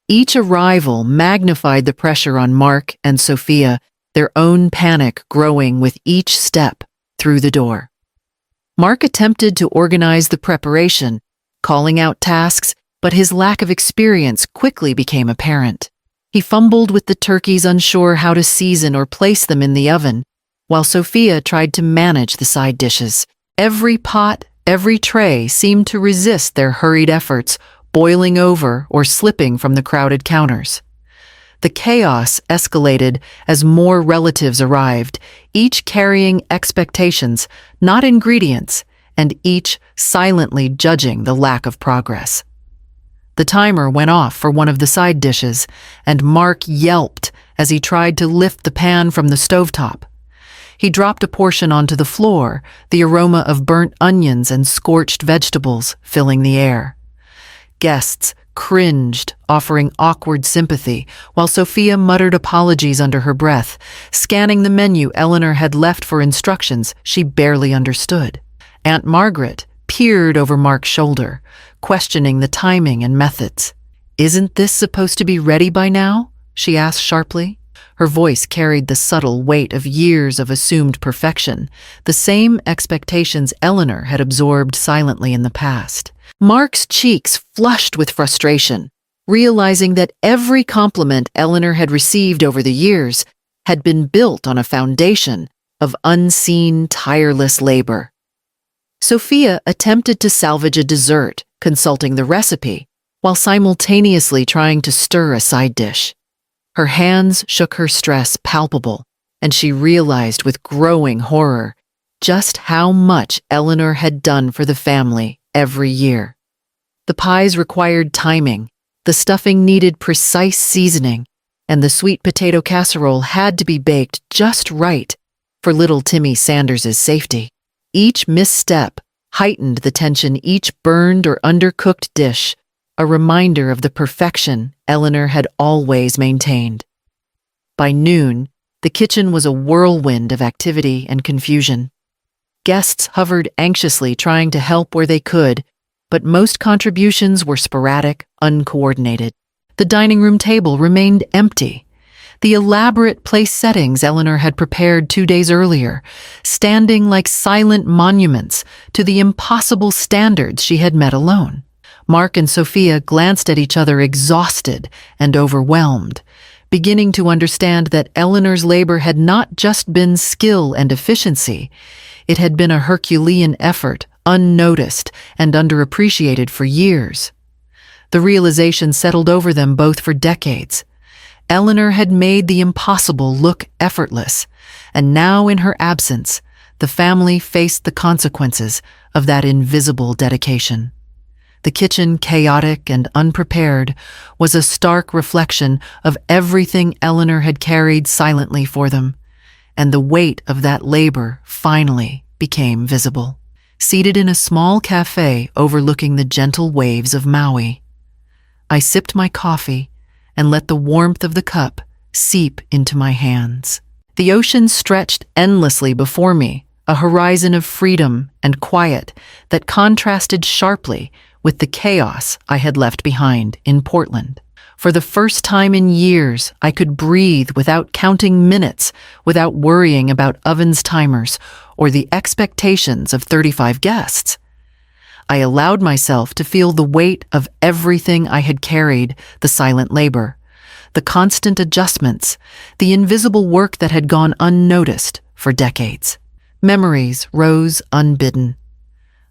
Each arrival magnified the pressure on Mark and Sophia, their own panic growing with each step through the door. Mark attempted to organize the preparation, calling out tasks, but his lack of experience quickly became apparent. He fumbled with the turkeys, unsure how to season or place them in the oven, while Sophia tried to manage the side dishes. Every pot, every tray seemed to resist their hurried efforts, boiling over or slipping from the crowded counters. The chaos escalated as more relatives arrived, each carrying expectations, not ingredients, and each silently judging the lack of progress. The timer went off for one of the side dishes, and Mark yelped as he tried to lift the pan from the stovetop. He dropped a portion onto the floor, the aroma of burnt onions and scorched vegetables filling the air. Guests cringed, offering awkward sympathy, while Sophia muttered apologies under her breath, scanning the menu Eleanor had left for instructions she barely understood. Aunt Margaret peered over Mark's shoulder, questioning the timing and methods. "Isn't this supposed to be ready by now?" she asked sharply. Her voice carried the subtle weight of years of assumed perfection, the same expectations Eleanor had absorbed silently in the past. Mark's cheeks flushed with frustration, realizing that every compliment Eleanor had received over the years had been built on a foundation of unseen, tireless labor. Sophia attempted to salvage a dessert, consulting the recipe, while simultaneously trying to stir a side dish. Her hands shook, her stress palpable, and she realized with growing horror just how much Eleanor had done for the family every year. The pies required timing, the stuffing needed precise seasoning, and the sweet potato casserole had to be baked just right for little Timmy Sanders' safety. Each misstep heightened the tension, each burned or undercooked dish a reminder of the perfection Eleanor had always maintained. By noon, the kitchen was a whirlwind of activity and confusion. Guests hovered anxiously, trying to help where they could, but most contributions were sporadic, uncoordinated. The dining room table remained empty. The elaborate place settings Eleanor had prepared 2 days earlier, standing like silent monuments to the impossible standards she had met alone. Mark and Sophia glanced at each other, exhausted and overwhelmed, beginning to understand that Eleanor's labor had not just been skill and efficiency, it had been a Herculean effort, unnoticed and underappreciated for years. The realization settled over them both for decades. Eleanor had made the impossible look effortless, and now in her absence, the family faced the consequences of that invisible dedication. The kitchen, chaotic and unprepared, was a stark reflection of everything Eleanor had carried silently for them, and the weight of that labor finally became visible. Seated in a small cafe overlooking the gentle waves of Maui, I sipped my coffee and let the warmth of the cup seep into my hands. The ocean stretched endlessly before me, a horizon of freedom and quiet that contrasted sharply with the chaos I had left behind in Portland. For the first time in years, I could breathe without counting minutes, without worrying about ovens timers or the expectations of 35 guests. I allowed myself to feel the weight of everything I had carried, the silent labor, the constant adjustments, the invisible work that had gone unnoticed for decades. Memories rose unbidden.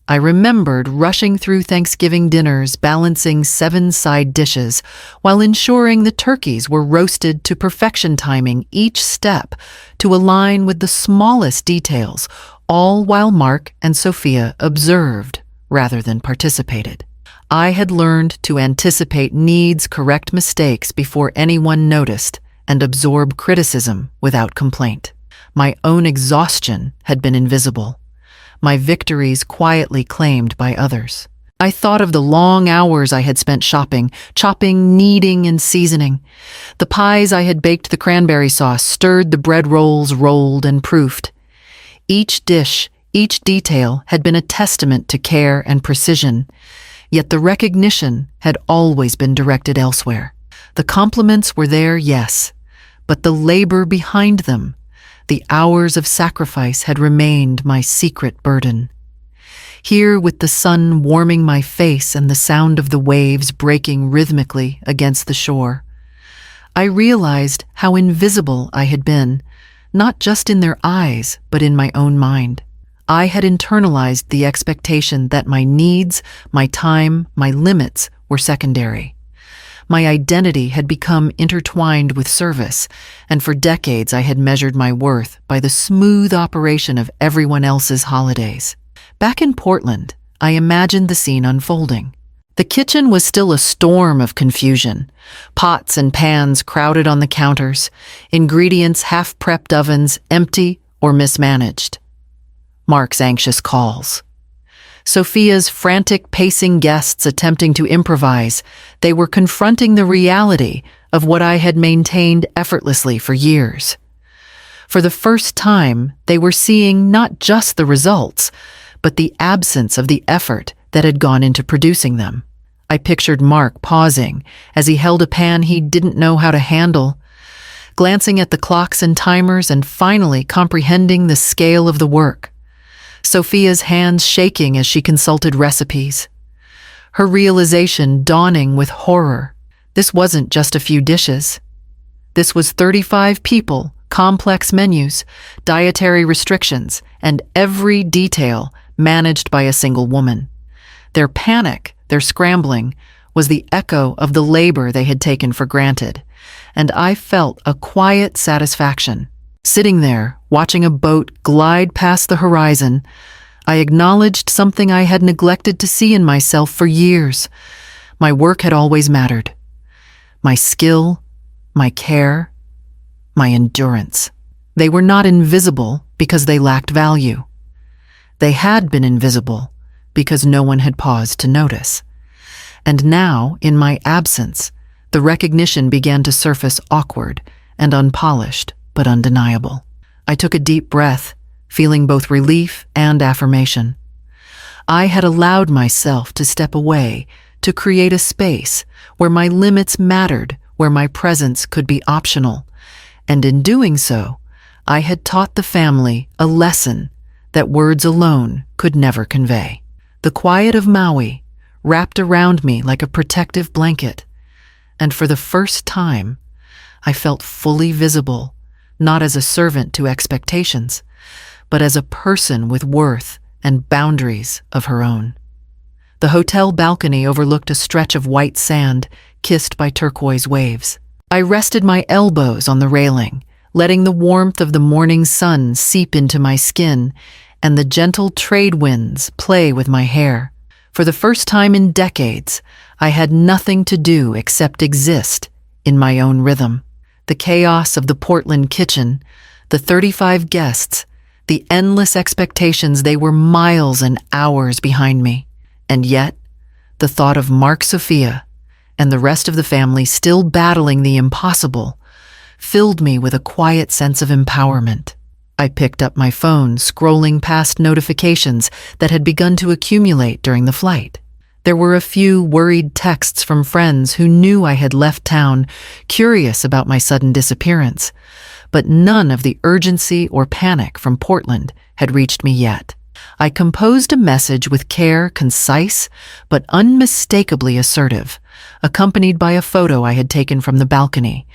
I remembered rushing through Thanksgiving dinners, balancing 7 side dishes, while ensuring the turkeys were roasted to perfection, timing each step to align with the smallest details, all while Mark and Sophia observed rather than participated. I had learned to anticipate needs, correct mistakes before anyone noticed, and absorb criticism without complaint. My own exhaustion had been invisible, my victories quietly claimed by others. I thought of the long hours I had spent shopping, chopping, kneading, and seasoning. The pies I had baked, the cranberry sauce, stirred, the bread rolls rolled and proofed. Each dish, each detail had been a testament to care and precision, yet the recognition had always been directed elsewhere. The compliments were there, yes, but the labor behind them, the hours of sacrifice, had remained my secret burden. Here, with the sun warming my face and the sound of the waves breaking rhythmically against the shore, I realized how invisible I had been, not just in their eyes, but in my own mind. I had internalized the expectation that my needs, my time, my limits were secondary. My identity had become intertwined with service, and for decades I had measured my worth by the smooth operation of everyone else's holidays. Back in Portland, I imagined the scene unfolding. The kitchen was still a storm of confusion. Pots and pans crowded on the counters, ingredients, half-prepped ovens empty or mismanaged. Mark's anxious calls. Sophia's frantic pacing, guests attempting to improvise. They were confronting the reality of what I had maintained effortlessly for years. For the first time, they were seeing not just the results, but the absence of the effort that had gone into producing them. I pictured Mark pausing as he held a pan he didn't know how to handle, glancing at the clocks and timers and finally comprehending the scale of the work. Sophia's hands shaking as she consulted recipes. Her realization dawning with horror. This wasn't just a few dishes. This was 35 people, complex menus, dietary restrictions, and every detail managed by a single woman. Their panic, their scrambling, was the echo of the labor they had taken for granted, and I felt a quiet satisfaction. Sitting there, watching a boat glide past the horizon, I acknowledged something I had neglected to see in myself for years. My work had always mattered. My skill, my care, my endurance. They were not invisible because they lacked value. They had been invisible because no one had paused to notice. And now, in my absence, the recognition began to surface, awkward and unpolished, but undeniable. I took a deep breath, feeling both relief and affirmation. I had allowed myself to step away, to create a space where my limits mattered, where my presence could be optional. And in doing so, I had taught the family a lesson that words alone could never convey. The quiet of Maui wrapped around me like a protective blanket, and for the first time, I felt fully visible, not as a servant to expectations, but as a person with worth and boundaries of her own. The hotel balcony overlooked a stretch of white sand, kissed by turquoise waves. I rested my elbows on the railing, letting the warmth of the morning sun seep into my skin and the gentle trade winds play with my hair. For the first time in decades, I had nothing to do except exist in my own rhythm. The chaos of the Portland kitchen, the 35 guests, the endless expectations, they were miles and hours behind me. And yet, the thought of Mark, Sophia, and the rest of the family still battling the impossible filled me with a quiet sense of empowerment. I picked up my phone, scrolling past notifications that had begun to accumulate during the flight. There were a few worried texts from friends who knew I had left town, curious about my sudden disappearance, but none of the urgency or panic from Portland had reached me yet. I composed a message with care, concise, but unmistakably assertive, accompanied by a photo I had taken from the balcony,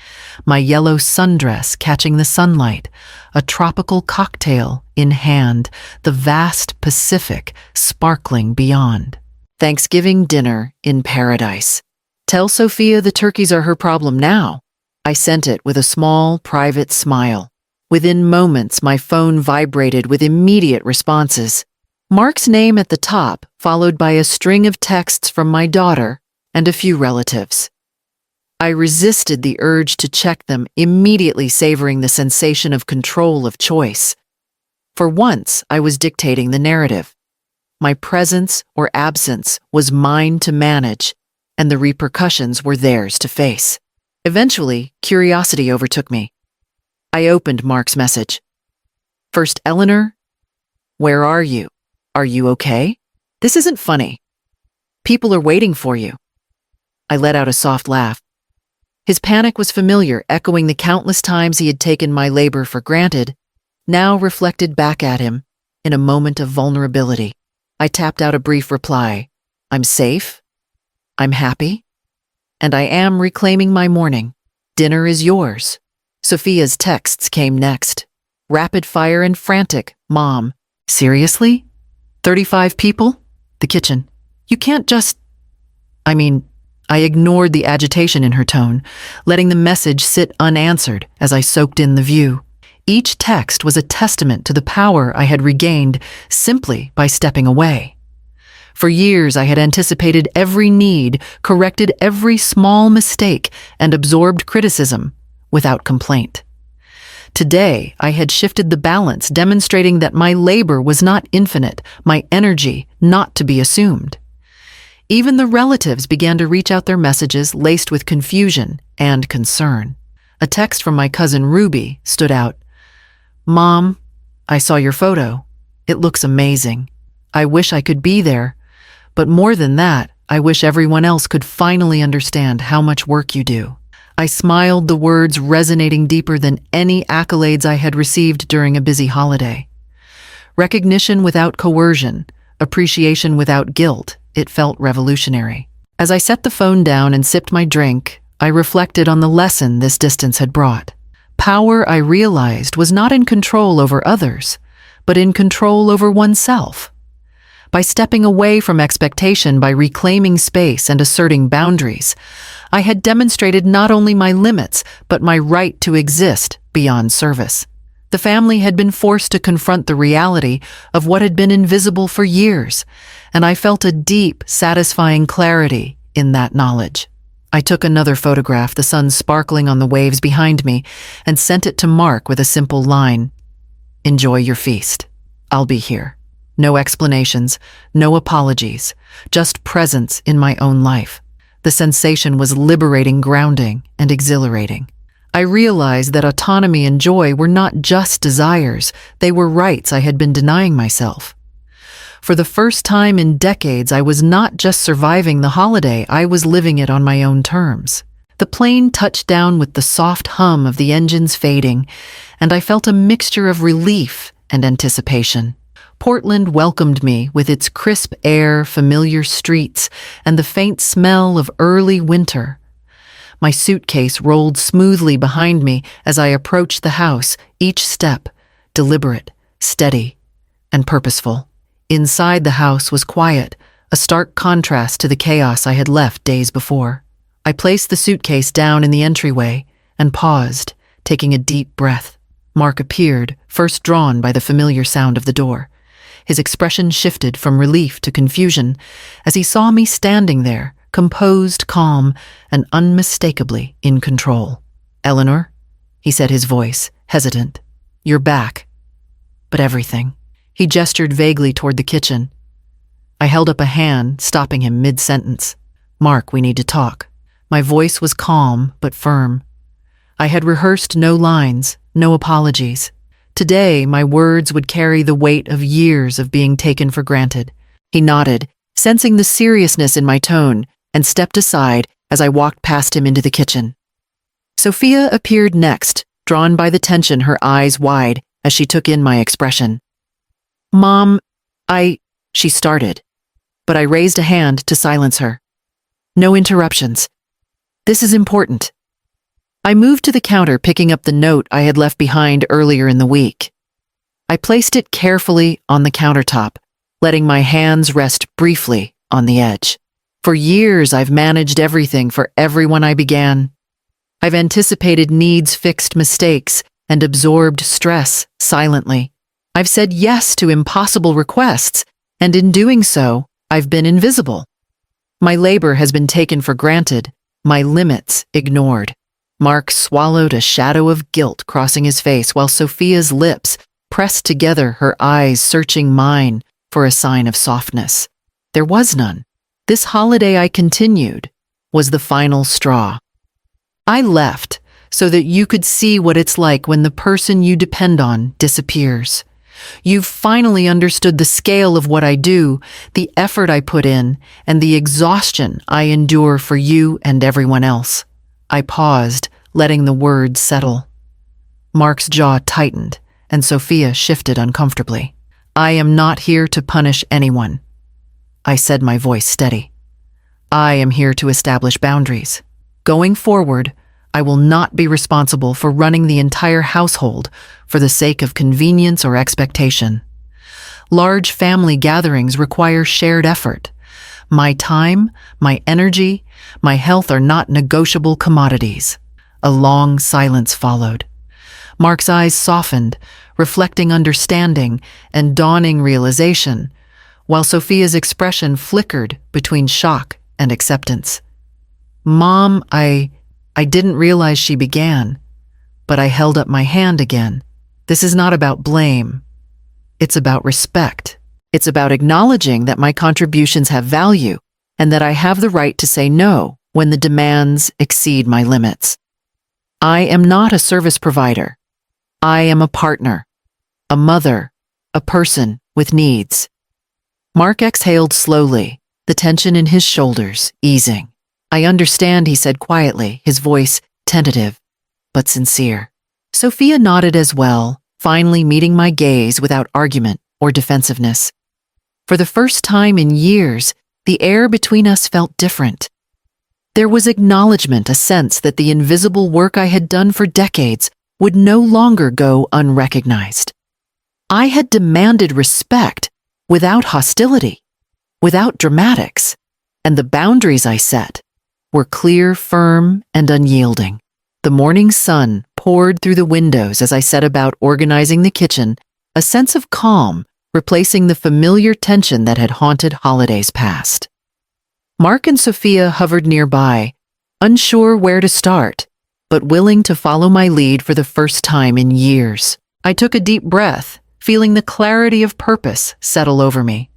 my yellow sundress catching the sunlight, a tropical cocktail in hand, the vast Pacific sparkling beyond. Thanksgiving dinner in paradise. Tell Sophia the turkeys are her problem now. I sent it with a small, private smile. Within moments, my phone vibrated with immediate responses. Mark's name at the top, followed by a string of texts from my daughter and a few relatives. I resisted the urge to check them, immediately savoring the sensation of control of choice. For once, I was dictating the narrative. My presence or absence was mine to manage, and the repercussions were theirs to face. Eventually, curiosity overtook me. I opened Mark's message. First, Eleanor, where are you? Are you okay? This isn't funny. People are waiting for you. I let out a soft laugh. His panic was familiar, echoing the countless times he had taken my labor for granted, now reflected back at him in a moment of vulnerability. I tapped out a brief reply. I'm safe. I'm happy. And I am reclaiming my morning. Dinner is yours. Sophia's texts came next. Rapid fire and frantic. Mom, seriously? 35 people? The kitchen. You can't just... I ignored the agitation in her tone, letting the message sit unanswered as I soaked in the view. Each text was a testament to the power I had regained simply by stepping away. For years, I had anticipated every need, corrected every small mistake, and absorbed criticism without complaint. Today, I had shifted the balance, demonstrating that my labor was not infinite, my energy not to be assumed. Even the relatives began to reach out their messages laced with confusion and concern. A text from my cousin Ruby stood out. Mom, I saw your photo. It looks amazing. I wish I could be there. But more than that, I wish everyone else could finally understand how much work you do. I smiled, the words resonating deeper than any accolades I had received during a busy holiday. Recognition without coercion, appreciation without guilt, it felt revolutionary. As I set the phone down and sipped my drink, I reflected on the lesson this distance had brought. Power, I realized, was not in control over others, but in control over oneself. By stepping away from expectation, by reclaiming space and asserting boundaries, I had demonstrated not only my limits, but my right to exist beyond service. The family had been forced to confront the reality of what had been invisible for years, and I felt a deep, satisfying clarity in that knowledge. I took another photograph, the sun sparkling on the waves behind me, and sent it to Mark with a simple line. Enjoy your feast. I'll be here. No explanations, no apologies, just presence in my own life. The sensation was liberating, grounding, and exhilarating. I realized that autonomy and joy were not just desires, they were rights I had been denying myself. For the first time in decades, I was not just surviving the holiday, I was living it on my own terms. The plane touched down with the soft hum of the engines fading, and I felt a mixture of relief and anticipation. Portland welcomed me with its crisp air, familiar streets, and the faint smell of early winter. My suitcase rolled smoothly behind me as I approached the house, each step deliberate, steady, and purposeful. Inside the house was quiet, a stark contrast to the chaos I had left days before. I placed the suitcase down in the entryway and paused, taking a deep breath. Mark appeared, first drawn by the familiar sound of the door. His expression shifted from relief to confusion as he saw me standing there, composed, calm, and unmistakably in control. Eleanor, he said, his voice hesitant. You're back. But everything. He gestured vaguely toward the kitchen. I held up a hand, stopping him mid-sentence. Mark, we need to talk. My voice was calm but firm. I had rehearsed no lines, no apologies. Today, my words would carry the weight of years of being taken for granted. He nodded, sensing the seriousness in my tone, and stepped aside as I walked past him into the kitchen. Sophia appeared next, drawn by the tension, her eyes wide as she took in my expression. Mom, She started, but I raised a hand to silence her. No interruptions. This is important. I moved to the counter, picking up the note I had left behind earlier in the week. I placed it carefully on the countertop, letting my hands rest briefly on the edge. For years, I've managed everything for everyone I began. I've anticipated needs, fixed mistakes, and absorbed stress silently. I've said yes to impossible requests, and in doing so, I've been invisible. My labor has been taken for granted, my limits ignored. Mark swallowed, a shadow of guilt crossing his face, while Sophia's lips pressed together, her eyes searching mine for a sign of softness. There was none. This holiday, I continued, was the final straw. I left so that you could see what it's like when the person you depend on disappears. You've finally understood the scale of what I do, the effort I put in, and the exhaustion I endure for you and everyone else. I paused, letting the words settle. Mark's jaw tightened, and Sophia shifted uncomfortably. I am not here to punish anyone. I said, my voice steady. I am here to establish boundaries. Going forward, I will not be responsible for running the entire household for the sake of convenience or expectation. Large family gatherings require shared effort. My time, my energy, my health are not negotiable commodities. A long silence followed. Mark's eyes softened, reflecting understanding and dawning realization, while Sophia's expression flickered between shock and acceptance. Mom, I didn't realize, she began, but I held up my hand again. This is not about blame. It's about respect. It's about acknowledging that my contributions have value and that I have the right to say no when the demands exceed my limits. I am not a service provider. I am a partner, a mother, a person with needs. Mark exhaled slowly, the tension in his shoulders easing. I understand, he said quietly, his voice tentative but sincere. Sophia nodded as well, finally meeting my gaze without argument or defensiveness. For the first time in years, the air between us felt different. There was acknowledgement, a sense that the invisible work I had done for decades would no longer go unrecognized. I had demanded respect without hostility, without dramatics, and the boundaries I set were clear, firm, and unyielding. The morning sun poured through the windows as I set about organizing the kitchen, a sense of calm replacing the familiar tension that had haunted holidays past. Mark and Sophia hovered nearby, unsure where to start, but willing to follow my lead for the first time in years. I took a deep breath, feeling the clarity of purpose settle over me.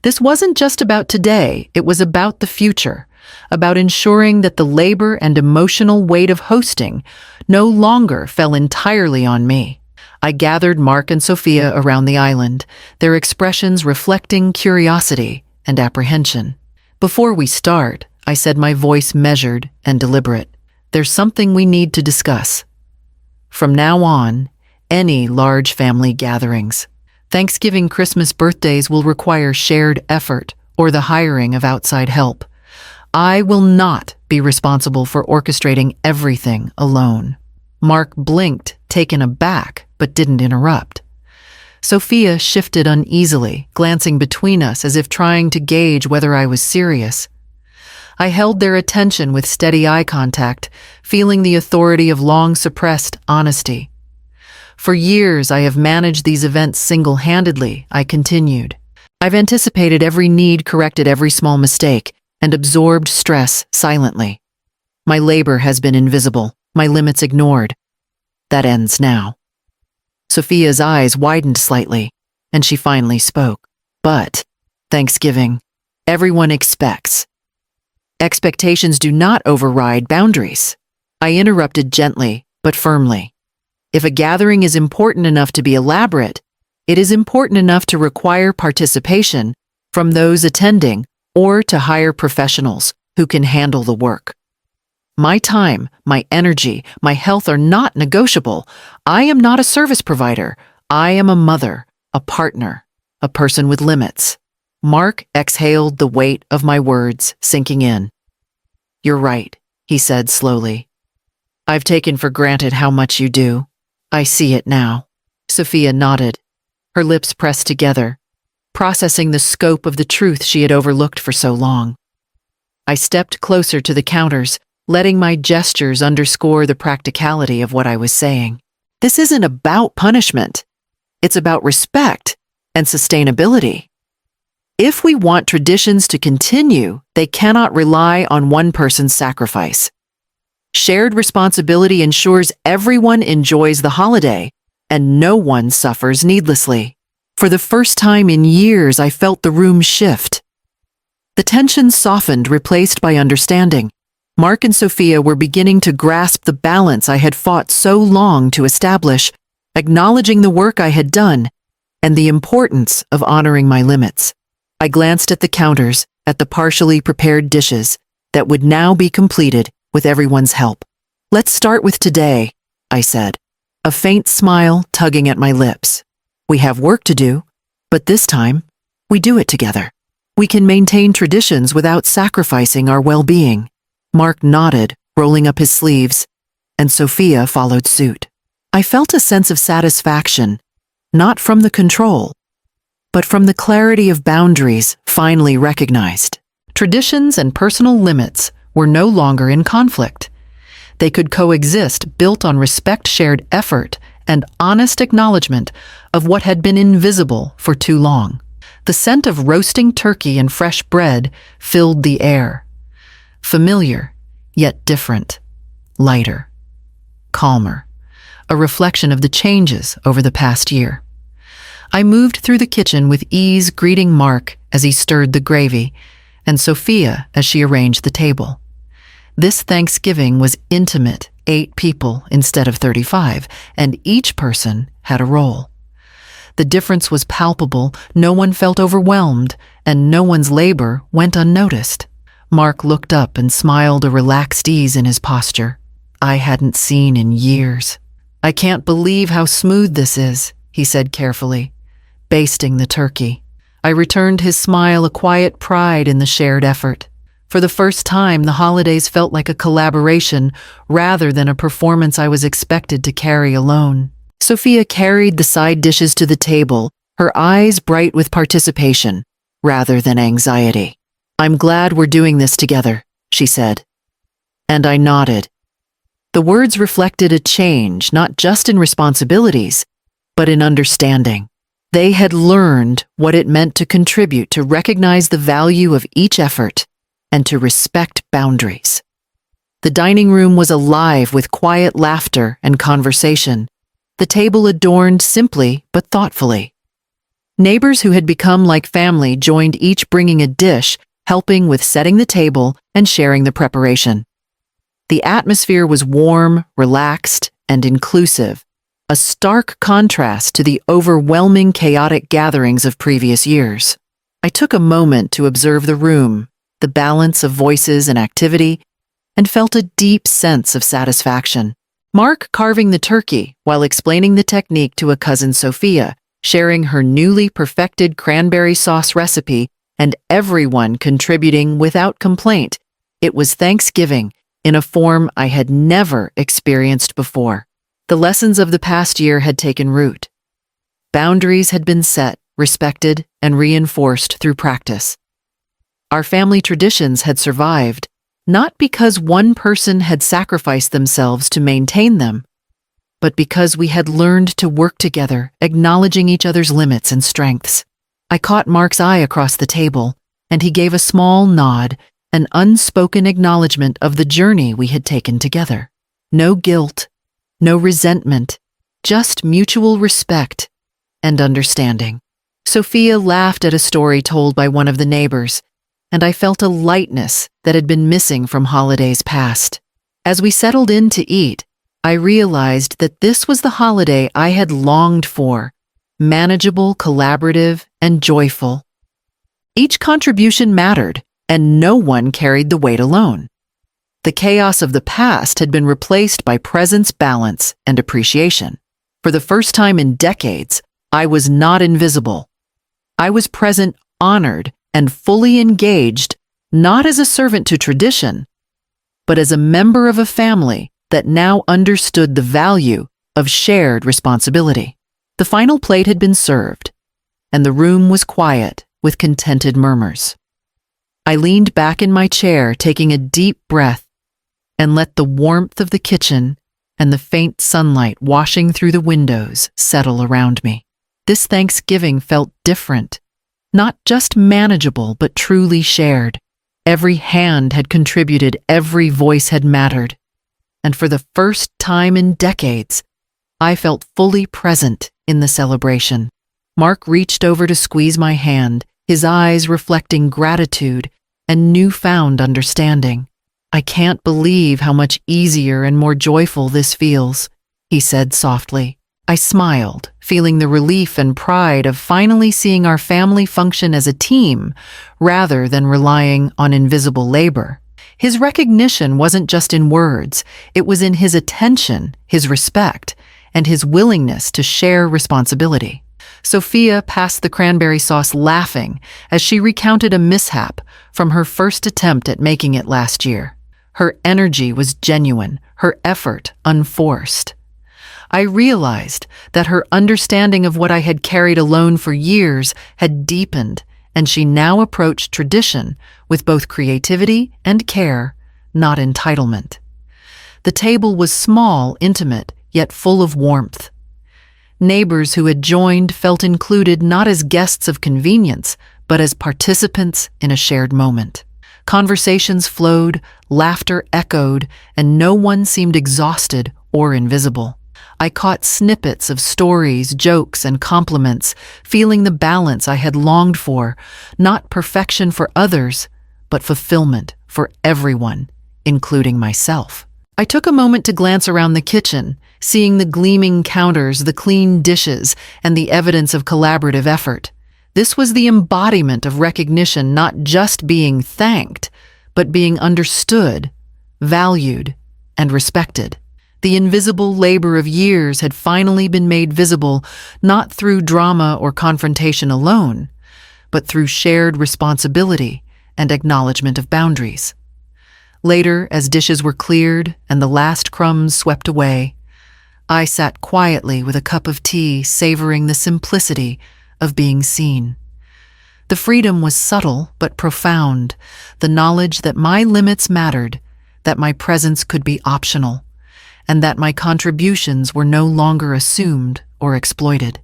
This wasn't just about today, it was about the future, about ensuring that the labor and emotional weight of hosting no longer fell entirely on me. I gathered Mark and Sophia around the island, their expressions reflecting curiosity and apprehension. Before we start, I said, my voice measured and deliberate, there's something we need to discuss. From now on, any large family gatherings, Thanksgiving, Christmas, birthdays will require shared effort or the hiring of outside help. I will not be responsible for orchestrating everything alone. Mark blinked, taken aback, but didn't interrupt. Sophia shifted uneasily, glancing between us as if trying to gauge whether I was serious. I held their attention with steady eye contact, feeling the authority of long-suppressed honesty. For years, I have managed these events single-handedly, I continued. I've anticipated every need, corrected every small mistake, and absorbed stress silently. My labor has been invisible, my limits ignored. That ends now. Sophia's eyes widened slightly, and she finally spoke. But Thanksgiving, everyone expects. Expectations do not override boundaries. I interrupted gently, but firmly. If a gathering is important enough to be elaborate, it is important enough to require participation from those attending or to hire professionals who can handle the work. My time, my energy, my health are not negotiable. I am not a service provider. I am a mother, a partner, a person with limits. Mark exhaled the weight of my words, sinking in. You're right, he said slowly. I've taken for granted how much you do. I see it now. Sophia nodded, her lips pressed together, processing the scope of the truth she had overlooked for so long. I stepped closer to the counters, letting my gestures underscore the practicality of what I was saying. This isn't about punishment. It's about respect and sustainability. If we want traditions to continue, they cannot rely on one person's sacrifice. Shared responsibility ensures everyone enjoys the holiday and no one suffers needlessly. For the first time in years, I felt the room shift. The tension softened, replaced by understanding. Mark and Sophia were beginning to grasp the balance I had fought so long to establish, acknowledging the work I had done and the importance of honoring my limits. I glanced at the counters, at the partially prepared dishes that would now be completed with everyone's help. Let's start with today, I said, a faint smile tugging at my lips. We have work to do, but this time, we do it together. We can maintain traditions without sacrificing our well-being. Mark nodded, rolling up his sleeves, and Sophia followed suit. I felt a sense of satisfaction, not from the control, but from the clarity of boundaries finally recognized. Traditions and personal limits were no longer in conflict. They could coexist, built on respect, shared effort, and honest acknowledgement of what had been invisible for too long. The scent of roasting turkey and fresh bread filled the air. Familiar, yet different. Lighter. Calmer. A reflection of the changes over the past year. I moved through the kitchen with ease, greeting Mark as he stirred the gravy, and Sophia as she arranged the table. This Thanksgiving was intimate, 8 people instead of 35, and each person had a role. The difference was palpable, no one felt overwhelmed, and no one's labor went unnoticed. Mark looked up and smiled, a relaxed ease in his posture I hadn't seen in years. I can't believe how smooth this is, he said carefully, basting the turkey. I returned his smile, a quiet pride in the shared effort. For the first time, the holidays felt like a collaboration rather than a performance I was expected to carry alone. Sophia carried the side dishes to the table, her eyes bright with participation rather than anxiety. I'm glad we're doing this together, she said. And I nodded. The words reflected a change, not just in responsibilities, but in understanding. They had learned what it meant to contribute, to recognize the value of each effort, and to respect boundaries. The dining room was alive with quiet laughter and conversation, the table adorned simply but thoughtfully. Neighbors who had become like family joined, each bringing a dish, helping with setting the table and sharing the preparation. The atmosphere was warm, relaxed, and inclusive, a stark contrast to the overwhelming, chaotic gatherings of previous years. I took a moment to observe the room, the balance of voices and activity, and felt a deep sense of satisfaction. Mark carving the turkey while explaining the technique to a cousin, Sophia, sharing her newly perfected cranberry sauce recipe, and everyone contributing without complaint. It was Thanksgiving in a form I had never experienced before. The lessons of the past year had taken root. Boundaries had been set, respected, and reinforced through practice. Our family traditions had survived, not because one person had sacrificed themselves to maintain them, but because we had learned to work together, acknowledging each other's limits and strengths. I caught Mark's eye across the table, and he gave a small nod, an unspoken acknowledgement of the journey we had taken together. No guilt, no resentment, just mutual respect and understanding. Sophia laughed at a story told by one of the neighbors, and I felt a lightness that had been missing from holidays past. As we settled in to eat, I realized that this was the holiday I had longed for, manageable, collaborative, and joyful. Each contribution mattered, and no one carried the weight alone. The chaos of the past had been replaced by presence, balance, and appreciation. For the first time in decades, I was not invisible. I was present, honored, and fully engaged, not as a servant to tradition, but as a member of a family that now understood the value of shared responsibility. The final plate had been served, and the room was quiet with contented murmurs. I leaned back in my chair, taking a deep breath, and let the warmth of the kitchen and the faint sunlight washing through the windows settle around me. This Thanksgiving felt different, not just manageable, but truly shared. Every hand had contributed, every voice had mattered, and for the first time in decades, I felt fully present in the celebration. Mark reached over to squeeze my hand, his eyes reflecting gratitude and newfound understanding. "I can't believe how much easier and more joyful this feels," he said softly. I smiled, feeling the relief and pride of finally seeing our family function as a team rather than relying on invisible labor. His recognition wasn't just in words, it was in his attention, his respect, and his willingness to share responsibility. Sophia passed the cranberry sauce laughing as she recounted a mishap from her first attempt at making it last year. Her energy was genuine, her effort unforced. I realized that her understanding of what I had carried alone for years had deepened, and she now approached tradition with both creativity and care, not entitlement. The table was small, intimate, yet full of warmth. Neighbors who had joined felt included not as guests of convenience, but as participants in a shared moment. Conversations flowed, laughter echoed, and no one seemed exhausted or invisible. I caught snippets of stories, jokes, and compliments, feeling the balance I had longed for, not perfection for others, but fulfillment for everyone, including myself. I took a moment to glance around the kitchen, seeing the gleaming counters, the clean dishes, and the evidence of collaborative effort. This was the embodiment of recognition, not just being thanked, but being understood, valued, and respected. The invisible labor of years had finally been made visible, not through drama or confrontation alone, but through shared responsibility and acknowledgement of boundaries. Later, as dishes were cleared and the last crumbs swept away, I sat quietly with a cup of tea, savoring the simplicity of being seen. The freedom was subtle but profound, the knowledge that my limits mattered, that my presence could be optional, and that my contributions were no longer assumed or exploited.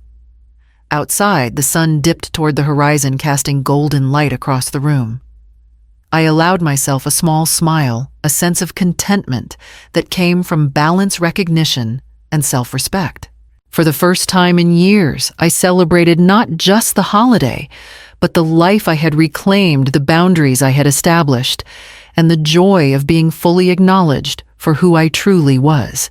Outside, the sun dipped toward the horizon, casting golden light across the room. I allowed myself a small smile, a sense of contentment that came from balance, recognition, and self-respect. For the first time in years, I celebrated not just the holiday, but the life I had reclaimed, the boundaries I had established, and the joy of being fully acknowledged for who I truly was.